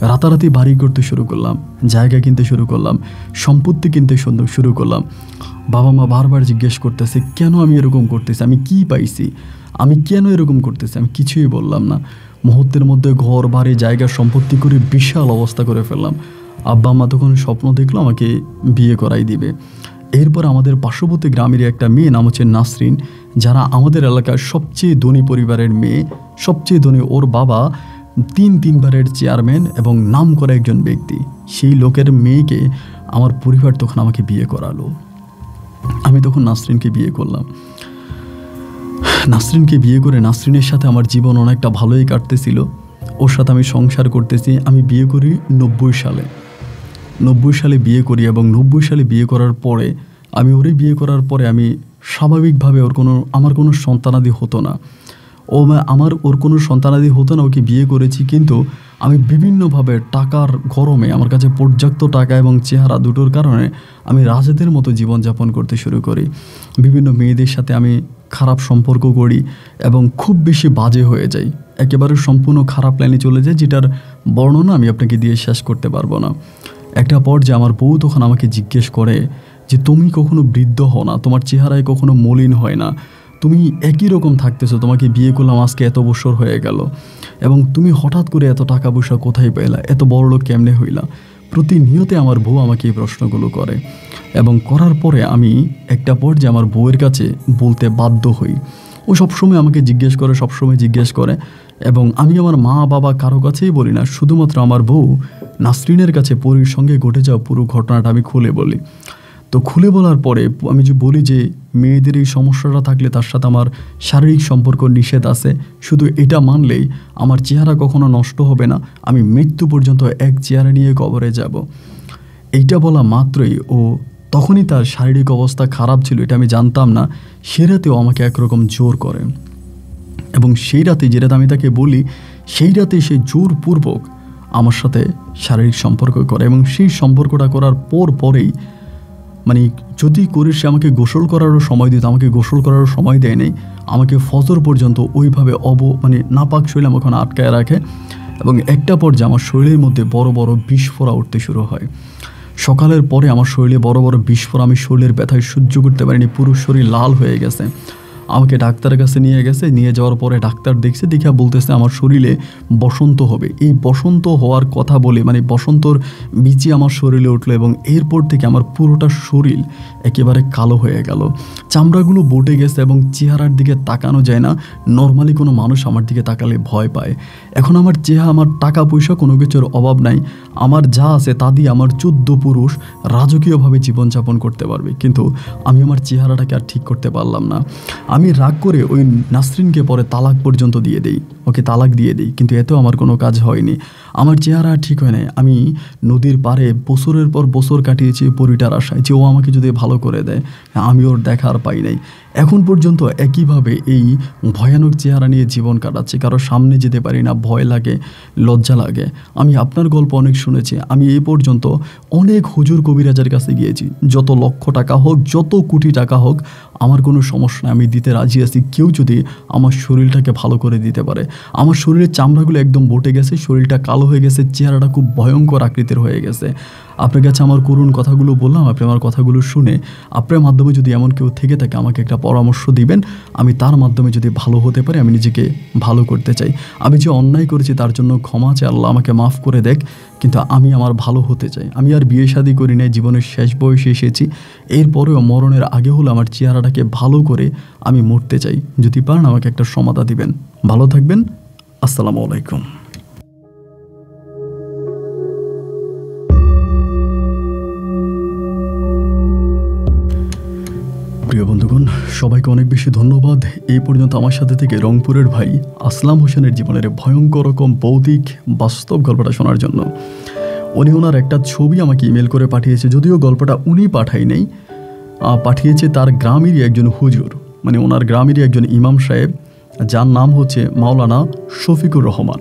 রাতারাতি বাড়ি করতে শুরু করলাম, জায়গা কিনতে শুরু করলাম, সম্পত্তি কিনতে শুরু করলাম। বাবা মা বারবার জিজ্ঞেস করতেছে, কেন আমি এরকম করতেছি, আমি কি পাইছি, আমি কেন এরকম করতেছি? আমি কিছুই বললাম না। মুহূর্তের মধ্যে ঘর বাড়ি জায়গা সম্পত্তি করে বিশাল অবস্থা করে ফেললাম। আব্বা আম্মা তখন স্বপ্ন দেখলো আমাকে বিয়ে করাই দিবে। এরপর আমাদের পার্শ্ববর্তী গ্রামের একটা মেয়ে নাম হচ্ছে নাসরিন, যারা আমাদের এলাকার সবচেয়ে ধনী পরিবারের মেয়ে, সবচেয়ে ধনী। ওর বাবা 3 বারের চেয়ারম্যান এবং নাম করা একজন ব্যক্তি। সেই লোকের মেয়েকে আমার পরিবার তখন আমাকে বিয়ে করালো। আমি তখন নাসরিনকে বিয়ে করলাম। নাসরিনকে বিয়ে করে নাসরিনের সাথে আমার জীবন অনেকটা ভালোই কাটতেছিল। ওর সাথে আমি সংসার করতেছি। আমি বিয়ে করি 90 সালে। 90 সালে বিয়ে করি এবং 90 সালে বিয়ে করার পরে আমি স্বাভাবিকভাবে আমার কোনো সন্তানাদি হতো না। আমার ওর কোনো সন্তানাদি হতো না, ওকে বিয়ে করেছি, কিন্তু আমি বিভিন্নভাবে টাকার গরমে আমার কাছে পর্যাপ্ত টাকা এবং চেহারা দুটোর কারণে আমি রাজাদের মতো জীবনযাপন করতে শুরু করি। বিভিন্ন মেয়েদের সাথে আমি খারাপ সম্পর্ক করি এবং খুব বেশি বাজে হয়ে যাই, একেবারে সম্পূর্ণ খারাপ লাইনে চলে যায়, যেটার বর্ণনা আমি আপনাকে দিয়ে শেষ করতে পারবো না। একটা পর্যায়ে আমার বউ তখন আমাকে জিজ্ঞেস করে যে তুমি কখনো বৃদ্ধ হও না, তোমার চেহারায় কখনো মলিন হয় না, তুমি একই রকম থাকতেছো, তোমাকে বিয়ে করলাম আজকে এত বছর হয়ে গেল, এবং তুমি হঠাৎ করে এত টাকা পয়সা কোথায় পেলা, এত বড় লোক কেমনে হইলা। প্রতিনিয়তে আমার বউ আমাকে এই প্রশ্নগুলো করে, এবং করার পরে আমি একটা পর্যায়ে আমার বউয়ের কাছে বলতে বাধ্য হই। ও সবসময় আমাকে সবসময় জিজ্ঞেস করে, এবং আমি আমার মা বাবা কারো কাছেই বলি না, শুধুমাত্র আমার বউ নাসরিনের কাছে পরীর সঙ্গে ঘটে যাওয়া পুরো ঘটনাটা আমি খুলে বলি। তো খুলে বলার পরে আমি যে বলি যে মেয়েদের এই সমস্যাটা থাকলে তার সাথে আমার শারীরিক সম্পর্ক নিষেধ আছে, শুধু এটা মানলেই আমার চেহারা কখনো নষ্ট হবে না, আমি মৃত্যু পর্যন্ত এক চেহারা নিয়ে কবরে যাব। এইটা বলা মাত্রই ও তখনই তার শারীরিক অবস্থা খারাপ ছিল, এটা আমি জানতাম না, সে রাতেও আমাকে একরকম জোর করে, এবং সেই রাতে যে রাতে আমি তাকে বলি সেই রাতে সে জোরপূর্বক আমার সাথে শারীরিক সম্পর্ক করে, এবং সেই সম্পর্কটা করার পরেই মানে যদি করে সে আমাকে গোসল করারও সময় দিত, আমাকে গোসল করারও সময় দেয় নেই, আমাকে ফজর পর্যন্ত ওইভাবে নাপাক শরীরে আমাকে আটকায় রাখে, এবং একটা পর্যায়ে আমার শরীরের মধ্যে বড় বড় বিস্ফোরা উঠতে শুরু হয়। সকালের পরে আমার শরীরে বড় বড় বিস্ফোরা, আমি শরীরের ব্যথায় সহ্য করতে পারিনি, পুরো শরীর লাল হয়ে গেছে। আমাকে ডাক্তারের কাছে নিয়ে যাওয়ার পরে ডাক্তার দেখছে, দেখা বলতেছে আমার শরীরে বসন্ত হবে। এই বসন্ত হওয়ার কথা বলে বসন্তর বীজে আমার শরীরে উঠলো, এবং এরপর থেকে আমার পুরোটা শরীর একেবারে কালো হয়ে গেল, চামড়াগুলো বটে গেছে, এবং চেহারার দিকে তাকানো যায় না। নর্মালি কোনো মানুষ আমার দিকে তাকালে ভয় পায়। এখন আমার আমার টাকা পয়সা কোনো কিছুর অভাব নাই, আমার যা আছে তা দিয়ে আমার 14 পুরুষ রাজকীয়ভাবে জীবনযাপন করতে পারবে, কিন্তু আমি আমার চেহারাটাকে আর ঠিক করতে পারলাম না। আমি রাগ করে ওই নাসরিনকে পরে তালাক পর্যন্ত দিয়ে দেই, ওকে তালাক দিয়ে দিই, কিন্তু এতেও আমার কোনো কাজ হয়নি, আমার চেহারা ঠিক হয় নাই। আমি নদীর পাড়ে বছরের পর বছর কাটিয়েছি পরিটার আশায় যে ও আমাকে যদি ভালো করে দেয়, আমি ওর দেখার পাই নাই। এখন পর্যন্ত একইভাবে এই ভয়ানক চেহারা নিয়ে জীবন কাটাচ্ছি, কারো সামনে যেতে পারি না, ভয় লাগে, লজ্জা লাগে। আমি আপনার গল্প অনেক শুনেছি, আমি এই পর্যন্ত অনেক হুজুর কবিরাজের কাছে গিয়েছি, যত লক্ষ টাকা হোক, যত কোটি টাকা হোক, আমার কোনো সমস্যা নেই, আমি দিতে রাজি আছি, কেউ যদি আমার শরীরটাকে ভালো করে দিতে পারে। আমার শরীরের চামড়াগুলো একদম বটে গেছে, শরীরটা কালো হয়ে গেছে, চেহারাটা খুব ভয়ঙ্কর আকৃতির হয়ে গেছে। আপনার কাছে আমার করুণ কথাগুলো বললাম, আপনি আমার কথাগুলো শুনে আপনার মাধ্যমে যদি এমন কেউ থেকে থাকে আমাকে একটা পরামর্শ দিবেন, আমি তার মাধ্যমে যদি ভালো হতে পারি, আমি নিজেকে ভালো করতে চাই। আমি যে অন্যায় করেছি তার জন্য ক্ষমা চাই, আল্লাহ আমাকে মাফ করে দেখ, কিন্তু আমি আমার ভালো হতে চাই। আমি আর বিয়ে শাদী করি নাই, জীবনের শেষ বয়সে এসেছি, এরপরেও মরণের আগে হলো আমার চেহারাটাকে ভালো করে আমি মরতে চাই। যদি পারেন আমাকে একটা সমাধা দিবেন। ভালো থাকবেন, আসসালামু আলাইকুম। প্রিয় বন্ধুগণ, সবাইকে অনেক বেশি ধন্যবাদ এই পর্যন্ত আমার সাথে থেকে রংপুরের ভাই আসলাম হোসেনের জীবনের ভয়ঙ্কর রকম ভৌতিক বাস্তব গল্পটা শোনার জন্য। উনি ওনার একটা ছবি আমাকে ইমেল করে পাঠিয়েছে, যদিও গল্পটা উনি পাঠাই নাই, পাঠিয়েছে তার গ্রামেরই একজন হুজুর, ওনার গ্রামেরই একজন ইমাম সাহেব, যার নাম হচ্ছে মাওলানা শফিকুর রহমান।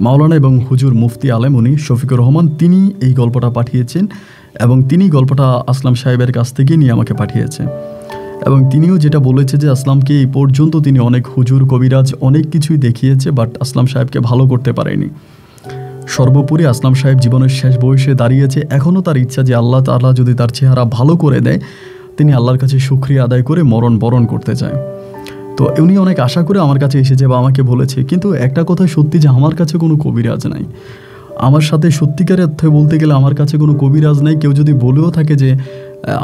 মাওলানা এবং হুজুর মুফতি আলেম উনি শফিকুর রহমান, তিনি এই গল্পটা পাঠিয়েছেন, এবং তিনি গল্পটা আসলাম সাহেবের কাছ থেকে নিয়ে আমাকে পাঠিয়েছে। এবং তিনিও যেটা বলেছে যে আসলামকে এই পর্যন্ত তিনি অনেক হুজুর কবিরাজ অনেক কিছুই দেখিয়েছে, বাট আসলাম সাহেবকে ভালো করতে পারেনি। সর্বোপরি আসলাম সাহেব জীবনের শেষ বয়সে দাঁড়িয়েছে, এখনও তার ইচ্ছা যে আল্লাহ তাআলা যদি তার চেহারা ভালো করে দেয়, তিনি আল্লাহর কাছে শুকরিয়া আদায় করে মরণ বরণ করতে চায়। তো উনি অনেক আশা করে আমার কাছে এসেছে বা আমাকে বলেছে, কিন্তু একটা কথা সত্যি যে আমার কাছে কোনো কবিরাজ নাই। আমার সাথে সত্যিকারের অর্থে বলতে গেলে আমার কাছে কোনো কবিরাজ নাই। কেউ যদি বলেও থাকে যে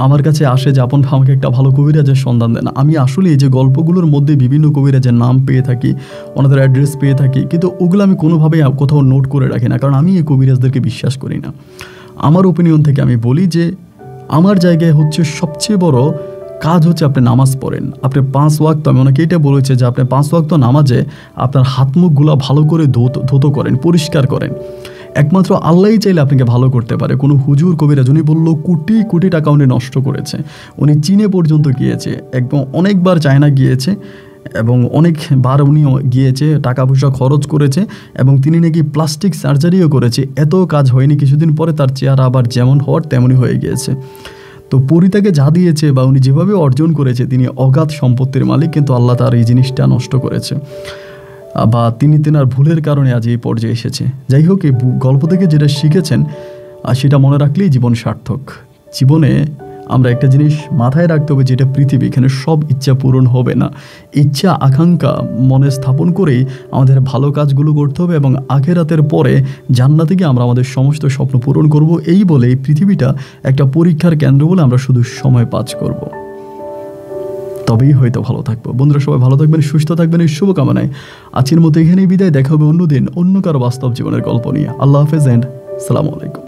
আমার কাছে আসে যে আপন আমাকে একটা ভালো কবিরাজের সন্ধান দেন, আমি আসলে এই যে গল্পগুলোর মধ্যে বিভিন্ন কবিরাজের নাম পেয়ে থাকি, ওনাদের অ্যাড্রেস পেয়ে থাকি, কিন্তু ওগুলো আমি কোনোভাবেই কোথাও নোট করে রাখি না, কারণ আমি এই কবিরাজদেরকে বিশ্বাস করি না। আমার ওপিনিয়ন থেকে আমি বলি যে আমার জায়গায় হচ্ছে সবচেয়ে বড় কাজ হচ্ছে আপনি নামাজ পড়েন, আপনি 5 ওয়াক্ত, আমি ওনাকে এটা বলেছে যে আপনি 5 ওয়াক্ত নামাজে আপনার হাত মুখগুলো ভালো করে ধুতো করেন, পরিষ্কার করেন। একমাত্র আল্লাহই চাইলে আপনাকে ভালো করতে পারে। কোনো হুজুর কবিরাজ উনি বললো কোটি কোটি টাকা উনি নষ্ট করেছে, উনি চীনে পর্যন্ত গিয়েছে, একদম অনেকবার চায়না গিয়েছে, এবং অনেকবার উনি গিয়েছে, টাকা পয়সা খরচ করেছে এবং তিনি নাকি প্লাস্টিক সার্জারিও করেছে। এত কাজ হয়নি, কিছুদিন পরে তার চেহারা আবার যেমন হওয়ার তেমনই হয়ে গিয়েছে। তো পরি তাকে যা দিয়েছে বা উনি যেভাবে অর্জন করেছে, তিনি অগাধ সম্পত্তির মালিক, কিন্তু আল্লাহ তার এই জিনিসটা নষ্ট করেছে বা তিনি তেনার ভুলের কারণে আজ এই পর্যায়ে এসেছে। যাই হোক, এই গল্প থেকে যেটা শিখেছেন সেটা মনে রাখলেই জীবন সার্থক। জীবনে আমরা একটা জিনিস মাথায় রাখতে হবে, যেটা পৃথিবী, এখানে সব ইচ্ছা পূরণ হবে না। ইচ্ছা আকাঙ্ক্ষা মনে স্থাপন করেই আমাদের ভালো কাজগুলো করতে হবে এবং আখিরাতের পরে জান্নাতে গিয়ে আমরা আমাদের সমস্ত স্বপ্ন পূরণ করব। এই বলে এই পৃথিবীটা একটা পরীক্ষার কেন্দ্র বলে আমরা শুধু সময় পাস করব, তবেই হয়তো ভালো থাকবো। বন্ধুরা, সবাই ভালো থাকবেন, সুস্থ থাকবেন, এই শুভকামনায় আজকের মতো এখানেই বিদায়। দেখা হবে অন্যদিন অন্য কারো বাস্তব জীবনের গল্প নিয়ে। আল্লাহ হাফেজ এন্ড সালামু আলাইকুম।